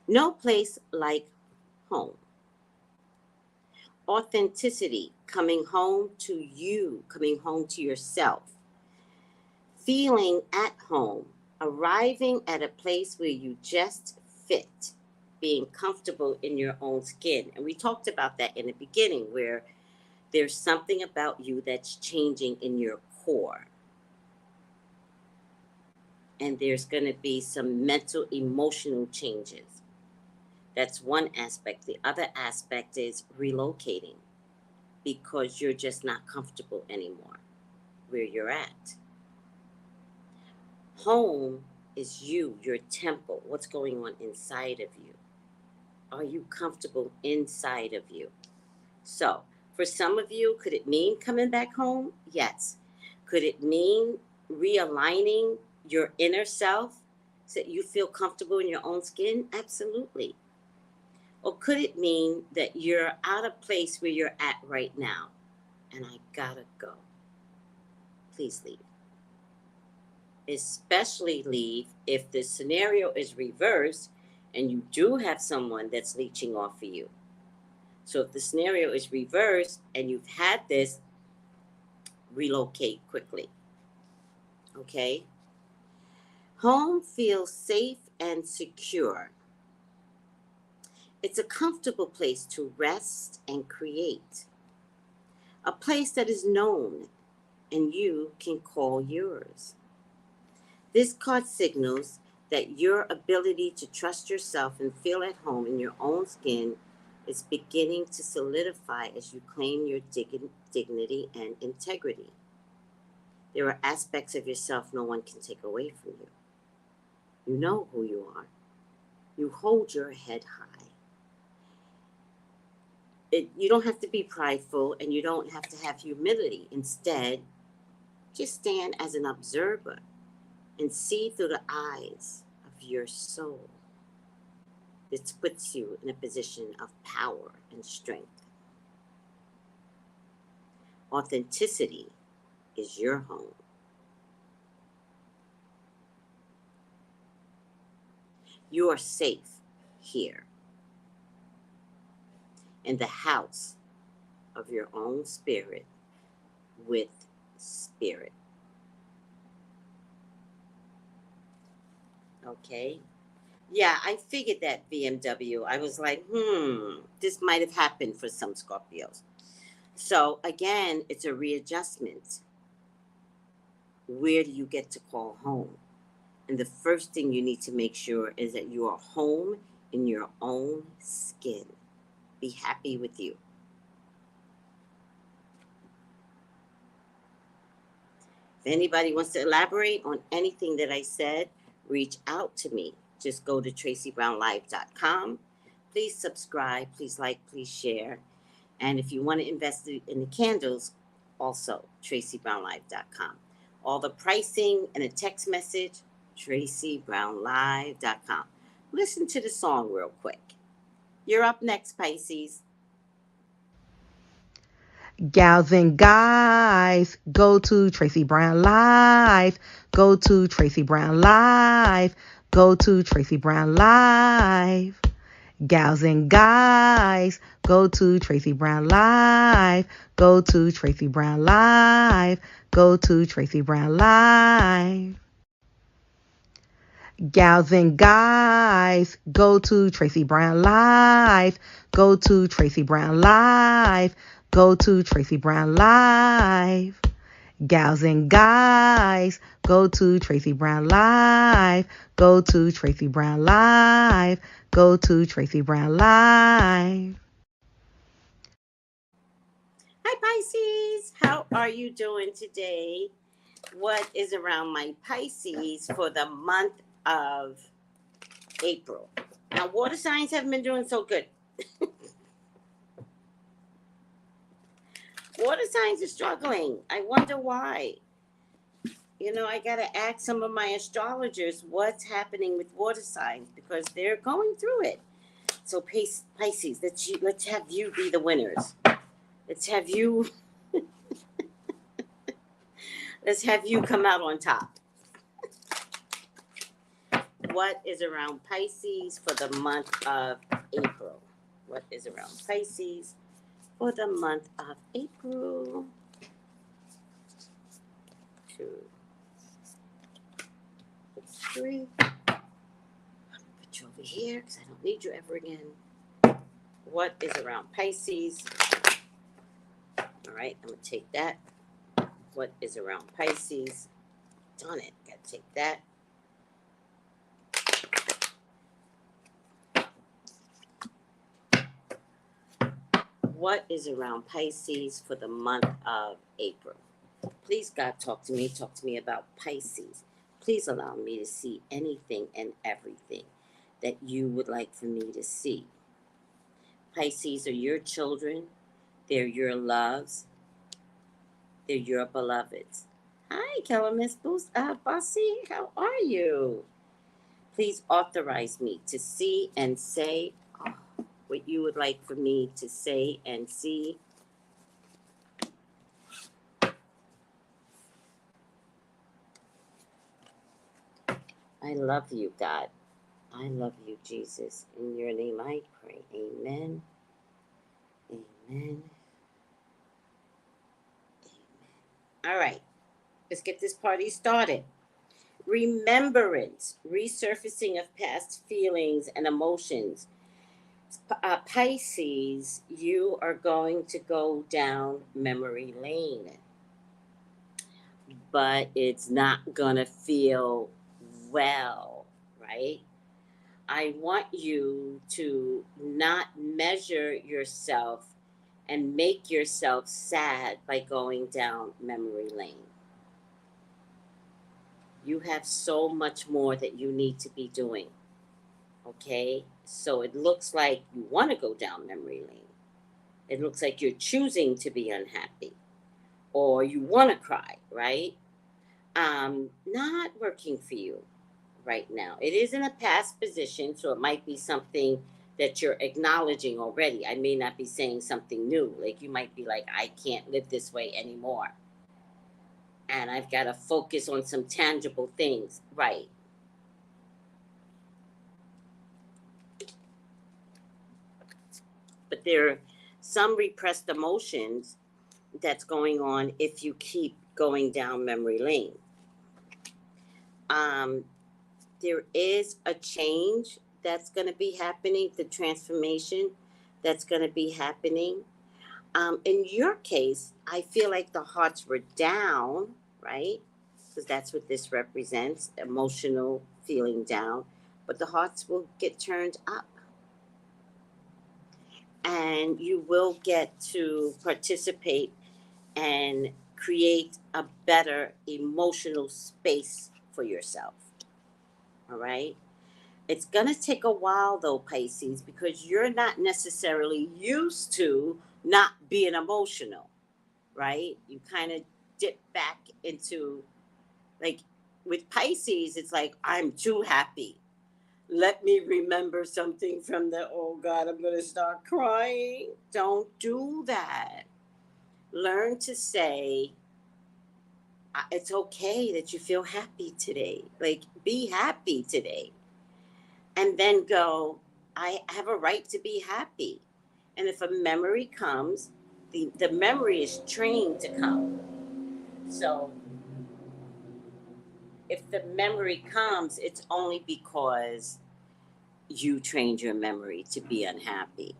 No place like home. Authenticity, coming home to you, coming home to yourself. Feeling at home, arriving at a place where you just fit, being comfortable in your own skin. And we talked about that in the beginning, where there's something about you that's changing in your core. And there's going to be some mental, emotional changes. That's one aspect. The other aspect is relocating, because you're just not comfortable anymore where you're at. Home is you, your temple. What's going on inside of you? Are you comfortable inside of you? So, for some of you, could it mean coming back home? Yes. Could it mean realigning your inner self so that you feel comfortable in your own skin? Absolutely. Or could it mean that you're out of place where you're at right now and I gotta go? Please leave. Especially leave if the scenario is reversed and you do have someone that's leeching off of you. So if the scenario is reversed and you've had this, relocate quickly. Okay? Home feels safe and secure. It's a comfortable place to rest and create. A place that is known and you can call yours. This card signals that your ability to trust yourself and feel at home in your own skin is beginning to solidify as you claim your dignity and integrity. There are aspects of yourself no one can take away from you. You know who you are. You hold your head high. You don't have to be prideful and you don't have to have humility. Instead, just stand as an observer and see through the eyes of your soul. This puts you in a position of power and strength. Authenticity is your home. You are safe here, in the house of your own spirit, with spirit. Okay? Yeah, I figured that, BMW. I was like, this might have happened for some Scorpios. So again, it's a readjustment. Where do you get to call home? And the first thing you need to make sure is that you are home in your own skin. Be happy with you. If anybody wants to elaborate on anything that I said, reach out to me. Just go to TraceyBrownlive.com. Please subscribe, please like, please share. And if you want to invest in the candles, also TraceyBrownlive.com. All the pricing and a text message, TraceyBrownlive.com. Listen to the song real quick. You're up next, Pisces. Gals and guys, go to Tracey Brown Live. Go to Tracey Brown Live. Go to Tracey Brown Live. Gals and guys, go to Tracey Brown Live. Go to Tracey Brown Live. Go to Tracey Brown Live. Gals and guys, go to Tracey Brown Live. Go to Tracey Brown Live. Go to Tracey Brown Live. Gals and guys, go to Tracey Brown Live. Go to Tracey Brown Live. Go to Tracey Brown Live. Hi, Pisces, how are you doing today? What is around my Pisces for the month of April? Now, water signs haven't been doing so good. Water signs are struggling. I wonder why. You know, I got to ask some of my astrologers what's happening with water signs because they're going through it. So, Pisces, let's have you be the winners. Let's have you come out on top. What is around Pisces for the month of April? What is around Pisces for the month of April? 2, 3. Put you over here because I don't need you ever again. What is around Pisces? All right, I'm going to take that. What is around Pisces? Darn it, got to take that. What is around Pisces for the month of April? Please, God, talk to me about Pisces. Please allow me to see anything and everything that you would like for me to see. Pisces are your children. They're your loves. They're your beloveds. Hi, Keller Miss Bossy. How are you? Please authorize me to see and say what you would like for me to say and see. I love you, God. I love you, Jesus. In your name I pray. Amen. Amen. Amen. All right. Let's get this party started. Remembrance, resurfacing of past feelings and emotions. Pisces, you are going to go down memory lane, but it's not going to feel well, right? I want you to not measure yourself and make yourself sad by going down memory lane. You have so much more that you need to be doing. Okay? So it looks like you want to go down memory lane. It looks like you're choosing to be unhappy. Or you want to cry, right? Not working for you right now. It is in a past position, so it might be something that you're acknowledging already. I may not be saying something new. Like you might be like, I can't live this way anymore. And I've got to focus on some tangible things. Right. But there are some repressed emotions that's going on if you keep going down memory lane. There is a change that's going to be happening, the transformation that's going to be happening. In your case, I feel like the hearts were down, right? Because that's what this represents, emotional feeling down. But the hearts will get turned up. And you will get to participate and create a better emotional space for yourself. All right? It's going to take a while, though, Pisces, because you're not necessarily used to not being emotional, right? You kind of dip back into, like, with Pisces, it's like, I'm too happy. Let me remember something from the, oh God, I'm going to start crying. Don't do that. Learn to say, it's okay that you feel happy today. Like, be happy today. And then go, I have a right to be happy. And if a memory comes, the memory is trained to come. So if the memory comes, it's only because you trained your memory to be unhappy.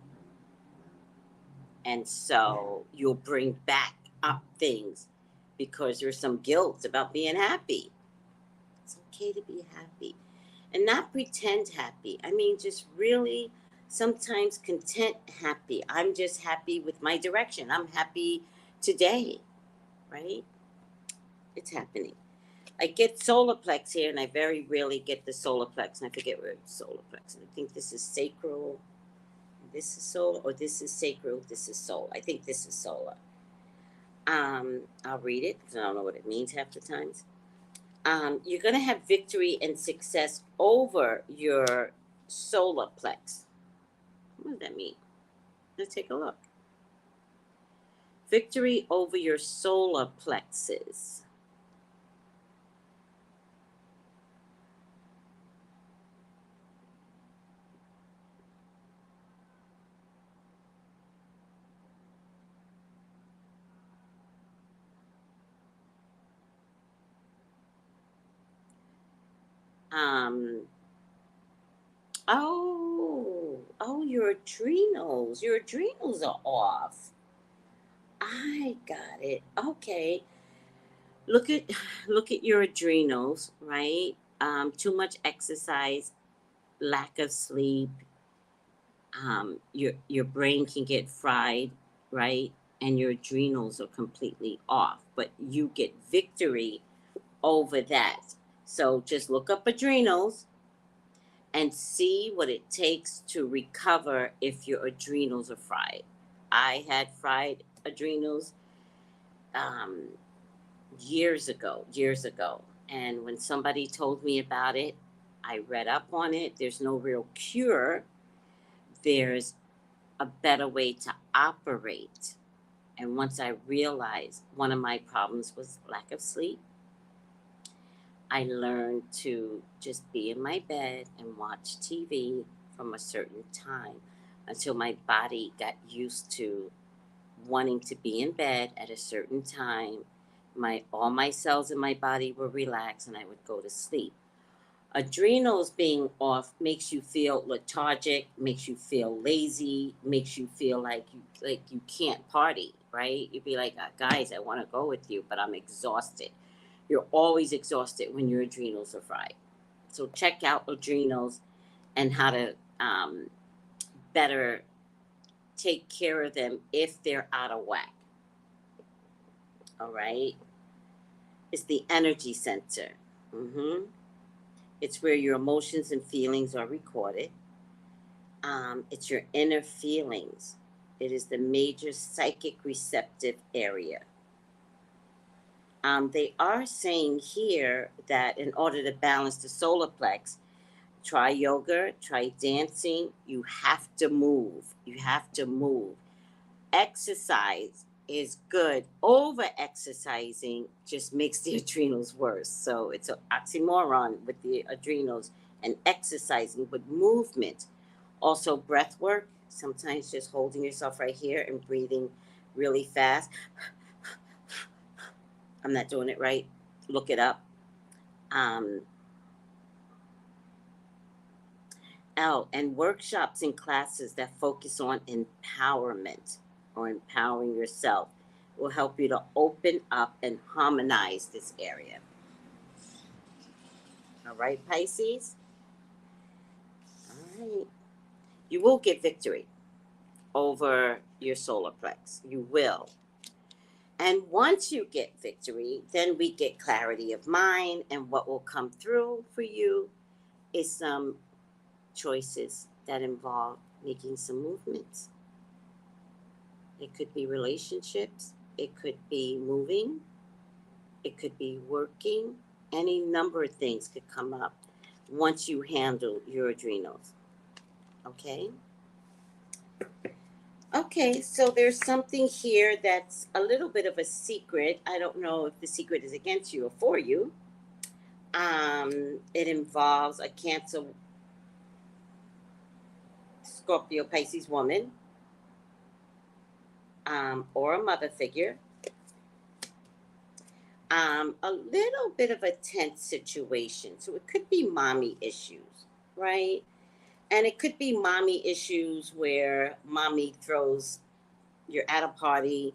And so you'll bring back up things because there's some guilt about being happy. It's okay to be happy. And not pretend happy. I mean, just really sometimes content happy. I'm just happy with my direction. I'm happy today, right? It's happening. I get solar plex here, and I very rarely get the solar plex, and I forget where it's solar plex. I think this is sacral, this is solar, or this is sacral, this is solar. I think this is solar. I'll read it because I don't know what it means half the times. You're going to have victory and success over your solar plex. What does that mean? Let's take a look. Victory over your solar plexus. Um, your adrenals. Your adrenals are off. I got it. Okay. Look at look at your adrenals, right? Too much exercise, lack of sleep, your brain can get fried, right? And your adrenals are completely off. But you get victory over that. So just look up adrenals and see what it takes to recover if your adrenals are fried. I had fried adrenals um, years ago. And when somebody told me about it, I read up on it. There's no real cure. There's a better way to operate. And once I realized one of my problems was lack of sleep, I learned to just be in my bed and watch TV from a certain time until my body got used to wanting to be in bed at a certain time. All my cells in my body were relaxed and I would go to sleep. Adrenals being off makes you feel lethargic, makes you feel lazy, makes you feel like you can't party, right? You'd be like, guys, I want to go with you, but I'm exhausted. You're always exhausted when your adrenals are fried. So check out adrenals and how to better take care of them if they're out of whack. All right. It's the energy center. It's where your emotions and feelings are recorded. It's your inner feelings. It is the major psychic receptive area. They are saying here that in order to balance the solar plex, try yoga, try dancing. You have to move. You have to move. Exercise is good. Over exercising just makes the adrenals worse. So it's an oxymoron with the adrenals and exercising with movement. Also, breath work. Sometimes just holding yourself right here and breathing really fast. I'm not doing it right. Look it up. Um, and workshops and classes that focus on empowerment or empowering yourself will help you to open up and harmonize this area. All right, Pisces? All right. You will get victory over your solar plex. You will. And once you get victory, then we get clarity of mind, and what will come through for you is some choices that involve making some movements. It could be relationships, it could be moving, it could be working. Any number of things could come up once you handle your adrenals. Okay? Okay, so there's something here that's a little bit of a secret. I don't know if the secret is against you or for you. It involves a Cancer, Scorpio, Pisces woman, or a mother figure. A little bit of a tense situation. So it could be mommy issues, right? And it could be mommy issues where mommy throws, you're at a party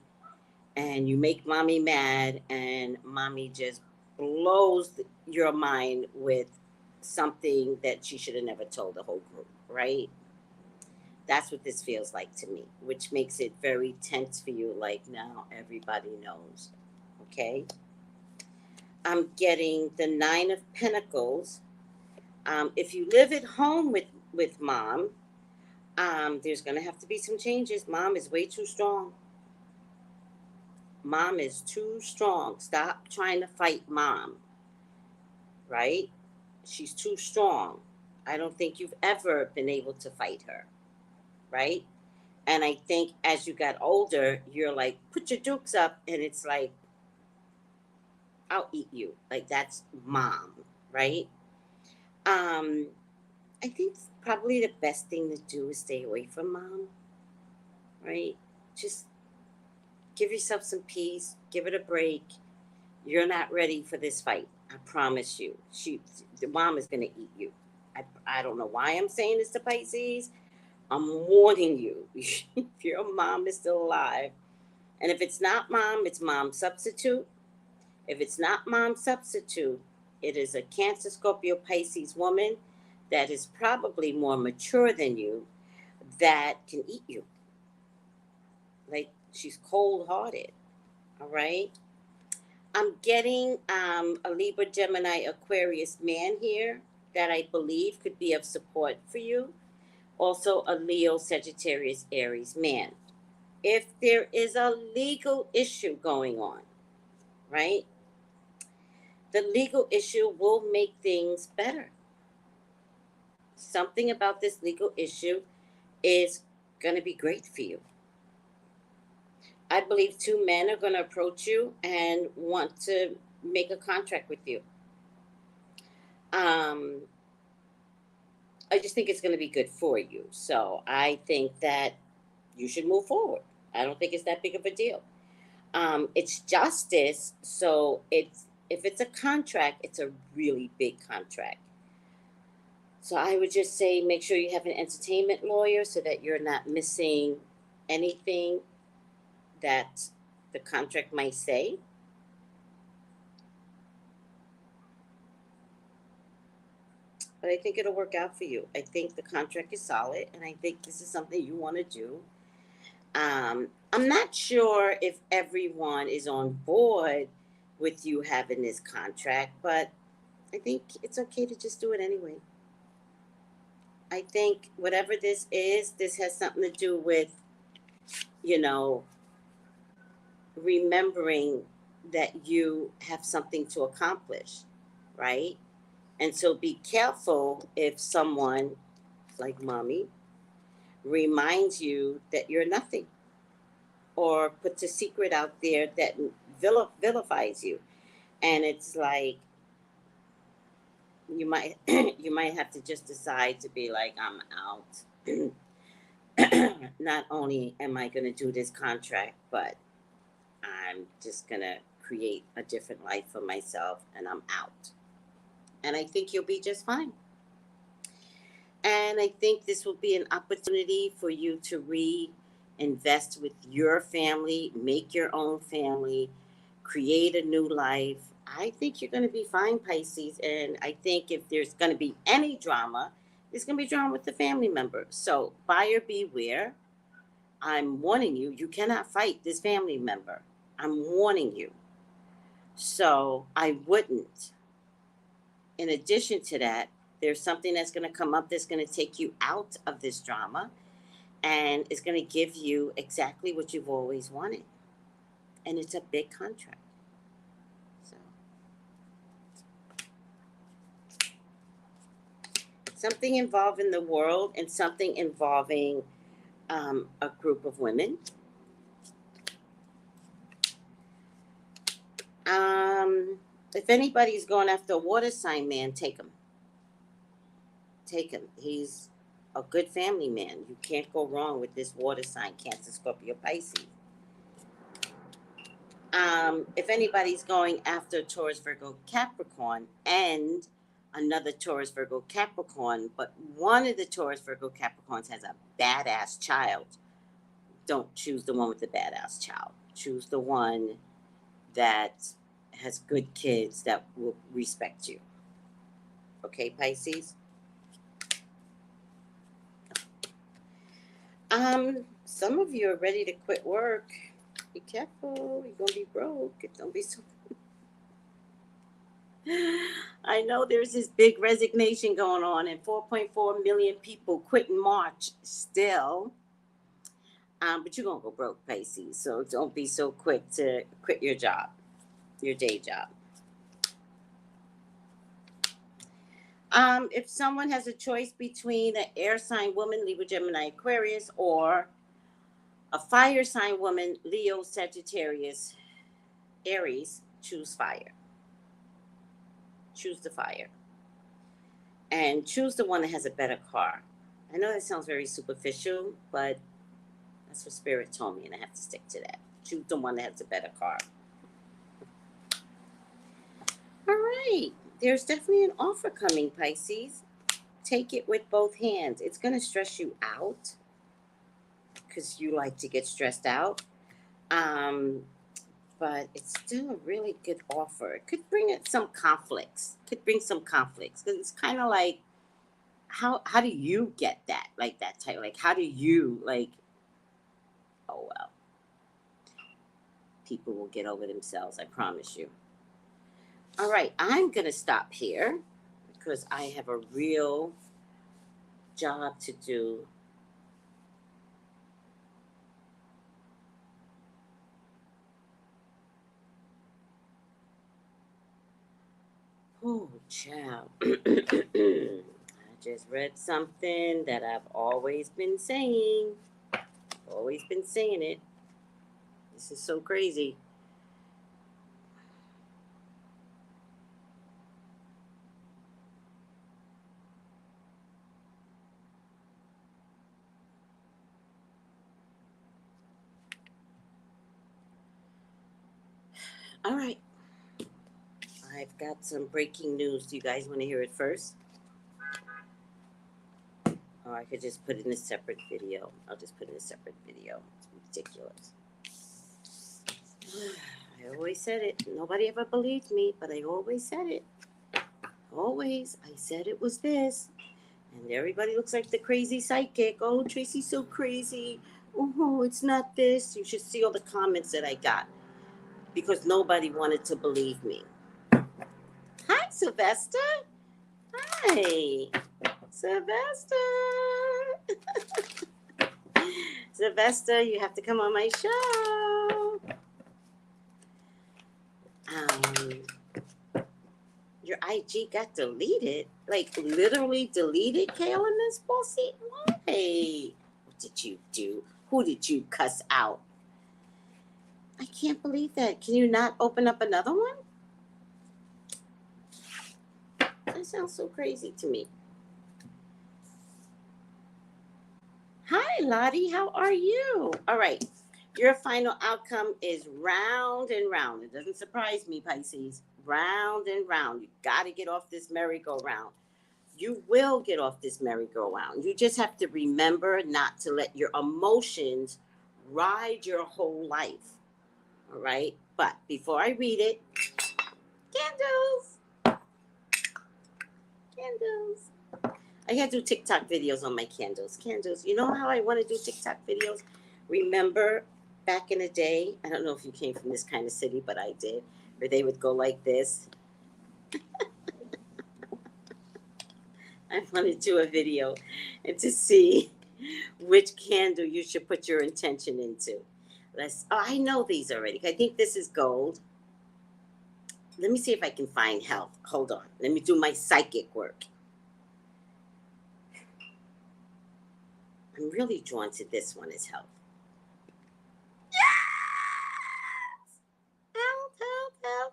and you make mommy mad, and mommy just blows your mind with something that she should have never told the whole group, right? That's what this feels like to me, which makes it very tense for you. Like, now everybody knows. Okay? I'm getting the Nine of Pentacles. If you live at home with mom, there's going to have to be some changes. Mom is way too strong. Mom is too strong. Stop trying to fight mom, right? She's too strong. I don't think you've ever been able to fight her, right? And I think as you got older, you're like, put your dukes up, and it's like, I'll eat you. Like, that's mom, right? I think probably the best thing to do is stay away from mom, right? Just give yourself some peace, give it a break. You're not ready for this fight. I promise you. The mom is gonna eat you. I don't know why I'm saying this to Pisces. I'm warning you. If your mom is still alive, and if it's not mom, it's mom substitute. If it's not mom substitute, it is a Cancer, Scorpio, Pisces woman that is probably more mature than you that can eat you. Like, she's cold hearted. All right. I'm getting a Libra, Gemini, Aquarius man here that I believe could be of support for you. Also, a Leo, Sagittarius, Aries man. If there is a legal issue going on, right? The legal issue will make things better. Something about this legal issue is going to be great for you. I believe two men are going to approach you and want to make a contract with you. I just think it's going to be good for you. So I think that you should move forward. I don't think it's that big of a deal. It's justice, so if it's a contract, it's a really big contract. So I would just say make sure you have an entertainment lawyer so that you're not missing anything that the contract might say. But I think it'll work out for you. I think the contract is solid, and I think this is something you want to do. I'm not sure if everyone is on board with you having this contract, but I think it's okay to just do it anyway. I think whatever this is, this has something to do with, you know, remembering that you have something to accomplish, right? And so be careful if someone like mommy reminds you that you're nothing or puts a secret out there that vilifies you. And it's like, you might you might have to just decide to be like, I'm out. Not only am I going to do this contract, but I'm just going to create a different life for myself, and I'm out. And I think you'll be just fine. And I think this will be an opportunity for you to reinvest with your family, make your own family, create a new life. I think you're going to be fine, Pisces. And I think if there's going to be any drama, there's going to be drama with the family member. So buyer beware. I'm warning you, you cannot fight this family member. I'm warning you. So I wouldn't. In addition to that, there's something that's going to come up that's going to take you out of this drama, and it's going to give you exactly what you've always wanted. And it's a big contract. So something involving the world and something involving a group of women. If anybody's going after a water sign man, take him. Take him. He's a good family man. You can't go wrong with this water sign, Cancer, Scorpio, Pisces. If anybody's going after Taurus, Virgo, Capricorn, and another Taurus, Virgo, Capricorn, but one of the Taurus, Virgo, Capricorns has a badass child, don't choose the one with the badass child. Choose the one that has good kids that will respect you. Okay, Pisces? Some of you are ready to quit work. Be careful. You're gonna be broke. Don't be so. I know there's this big resignation going on, and 4.4 million people quit in March still. But you're gonna go broke, Pisces. So don't be so quick to quit your job, your day job. If someone has a choice between an air sign woman, Libra, Gemini, Aquarius, or a fire sign woman, Leo, Sagittarius, Aries, choose fire. Choose the fire. And choose the one that has a better car. I know that sounds very superficial, but that's what Spirit told me, and I have to stick to that. Choose the one that has a better car. All right. There's definitely an offer coming, Pisces. Take it with both hands. It's going to stress you out because you like to get stressed out. But it's still a really good offer. It could bring some conflicts. Because it's kind of like, how do you get that? Like that type. Like, how do you, like, oh, well. People will get over themselves, I promise you. All right, I'm going to stop here because I have a real job to do. Oh, child. I just read something that I've always been saying. Always been saying it. This is so crazy. All right. I've got some breaking news. Do you guys want to hear it first? Or I could just put it in a separate video. I'll just put it in a separate video. It's ridiculous. I always said it. Nobody ever believed me, but I always said it. Always. I said it was this. And everybody looks like the crazy psychic. Oh, Tracy's so crazy. Oh, it's not this. You should see all the comments that I got. Because nobody wanted to believe me. Hi, Sylvester. Hi. Sylvester. Sylvester, you have to come on my show. Your IG got deleted. Like, literally deleted, Kayla, Miss Bossy? Why? What did you do? Who did you cuss out? I can't believe that. Can you not open up another one? That sounds so crazy to me. Hi, Lottie. How are you? All right. Your final outcome is round and round. It doesn't surprise me, Pisces. Round and round. You got to get off this merry-go-round. You will get off this merry-go-round. You just have to remember not to let your emotions ride your whole life. All right? But before I read it, candles. Candles. I gotta do TikTok videos on my candles. Candles. You know how I want to do TikTok videos? Remember back in the day, I don't know if you came from this kind of city, but I did, where they would go like this. I want to do a video and to see which candle you should put your intention into. I know these already. I think this is gold. Let me see if I can find health. Hold on. Let me do my psychic work. I'm really drawn to this one as health. Yes! Health.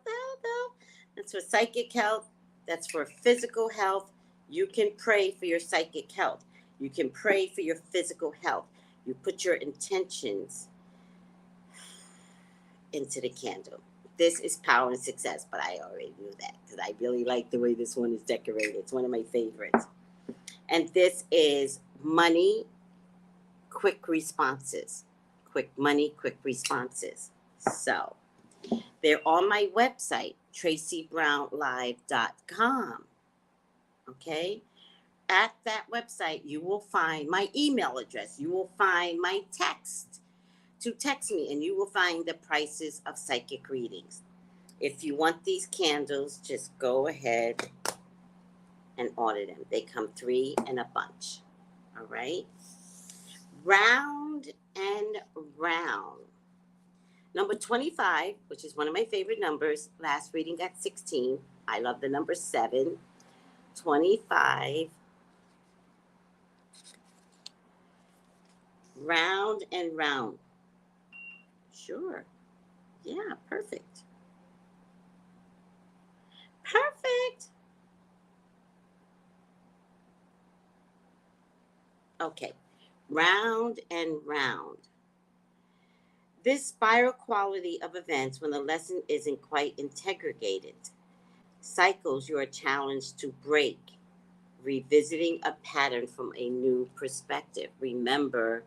That's for psychic health. That's for physical health. You can pray for your psychic health. You can pray for your physical health. You put your intentions into the candle. This is power and success, but I already knew that because I really like the way this one is decorated. It's one of my favorites. And this is money, quick responses. Quick money, quick responses. So they're on my website, TraceyBrownlive.com. Okay? At that website, you will find my email address. You will find my text to text me, and you will find the prices of psychic readings. If you want these candles, just go ahead and order them. They come 3 in a bunch. All right? Round and round. Number 25, which is one of my favorite numbers. Last reading got 16. I love the number 7. 25. Round and round. Sure. Yeah, perfect. Perfect. Okay. Round and round. This spiral quality of events when the lesson isn't quite integrated. Cycles you are challenged to break. Revisiting a pattern from a new perspective. Remember,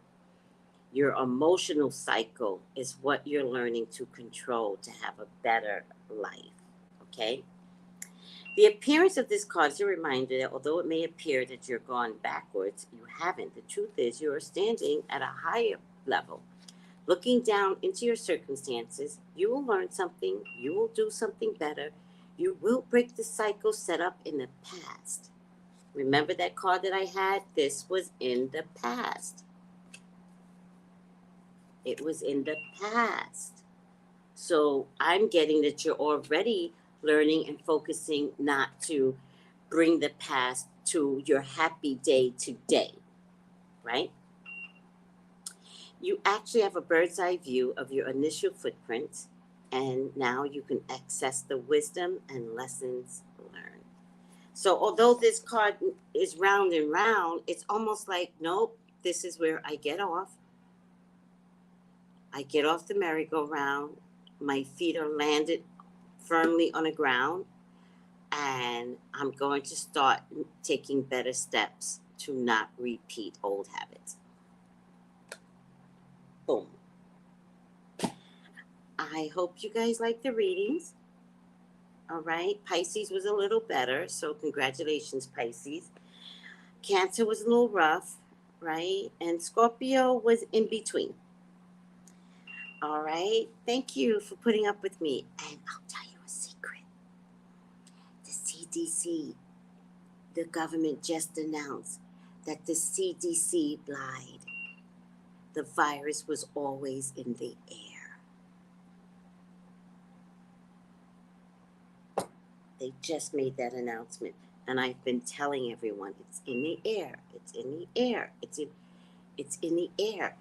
your emotional cycle is what you're learning to control to have a better life. Okay? The appearance of this card is a reminder that although it may appear that you're gone backwards, you haven't. The truth is you are standing at a higher level. Looking down into your circumstances, you will learn something, you will do something better, you will break the cycle set up in the past. Remember that card that I had? This was in the past. It was in the past. So I'm getting that you're already learning and focusing not to bring the past to your happy day today, right? You actually have a bird's eye view of your initial footprint, and now you can access the wisdom and lessons learned. So although this card is round and round, it's almost like, nope, this is where I get off. I get off the merry-go-round. My feet are landed firmly on the ground, and I'm going to start taking better steps to not repeat old habits. Boom. I hope you guys like the readings. All right. Pisces was a little better, so congratulations, Pisces. Cancer was a little rough, right? And Scorpio was in between. All right. Thank you for putting up with me. And I'll tell you a secret. The CDC, the government just announced that the CDC lied. The virus was always in the air. They just made that announcement. And I've been telling everyone, it's in the air. It's in the air. It's in the air.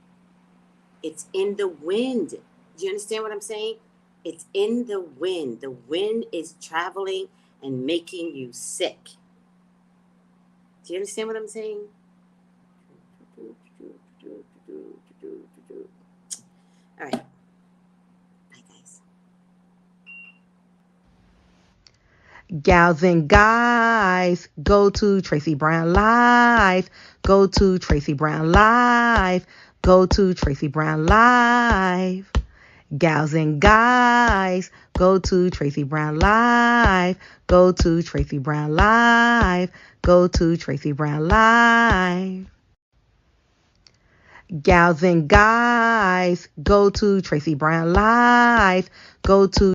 It's in the wind. Do you understand what I'm saying? It's in the wind. The wind is traveling and making you sick. Do you understand what I'm saying? All right. Bye, guys. Gals and guys, go to Tracey Brown Live. Go to Tracey Brown Live. Go to Tracey Brown Live. Gals and guys, go to Tracey Brown Live. Go to Tracey Brown Live. Go to Tracey Brown Live. Gals and guys, go to Tracey Brown Live. Go to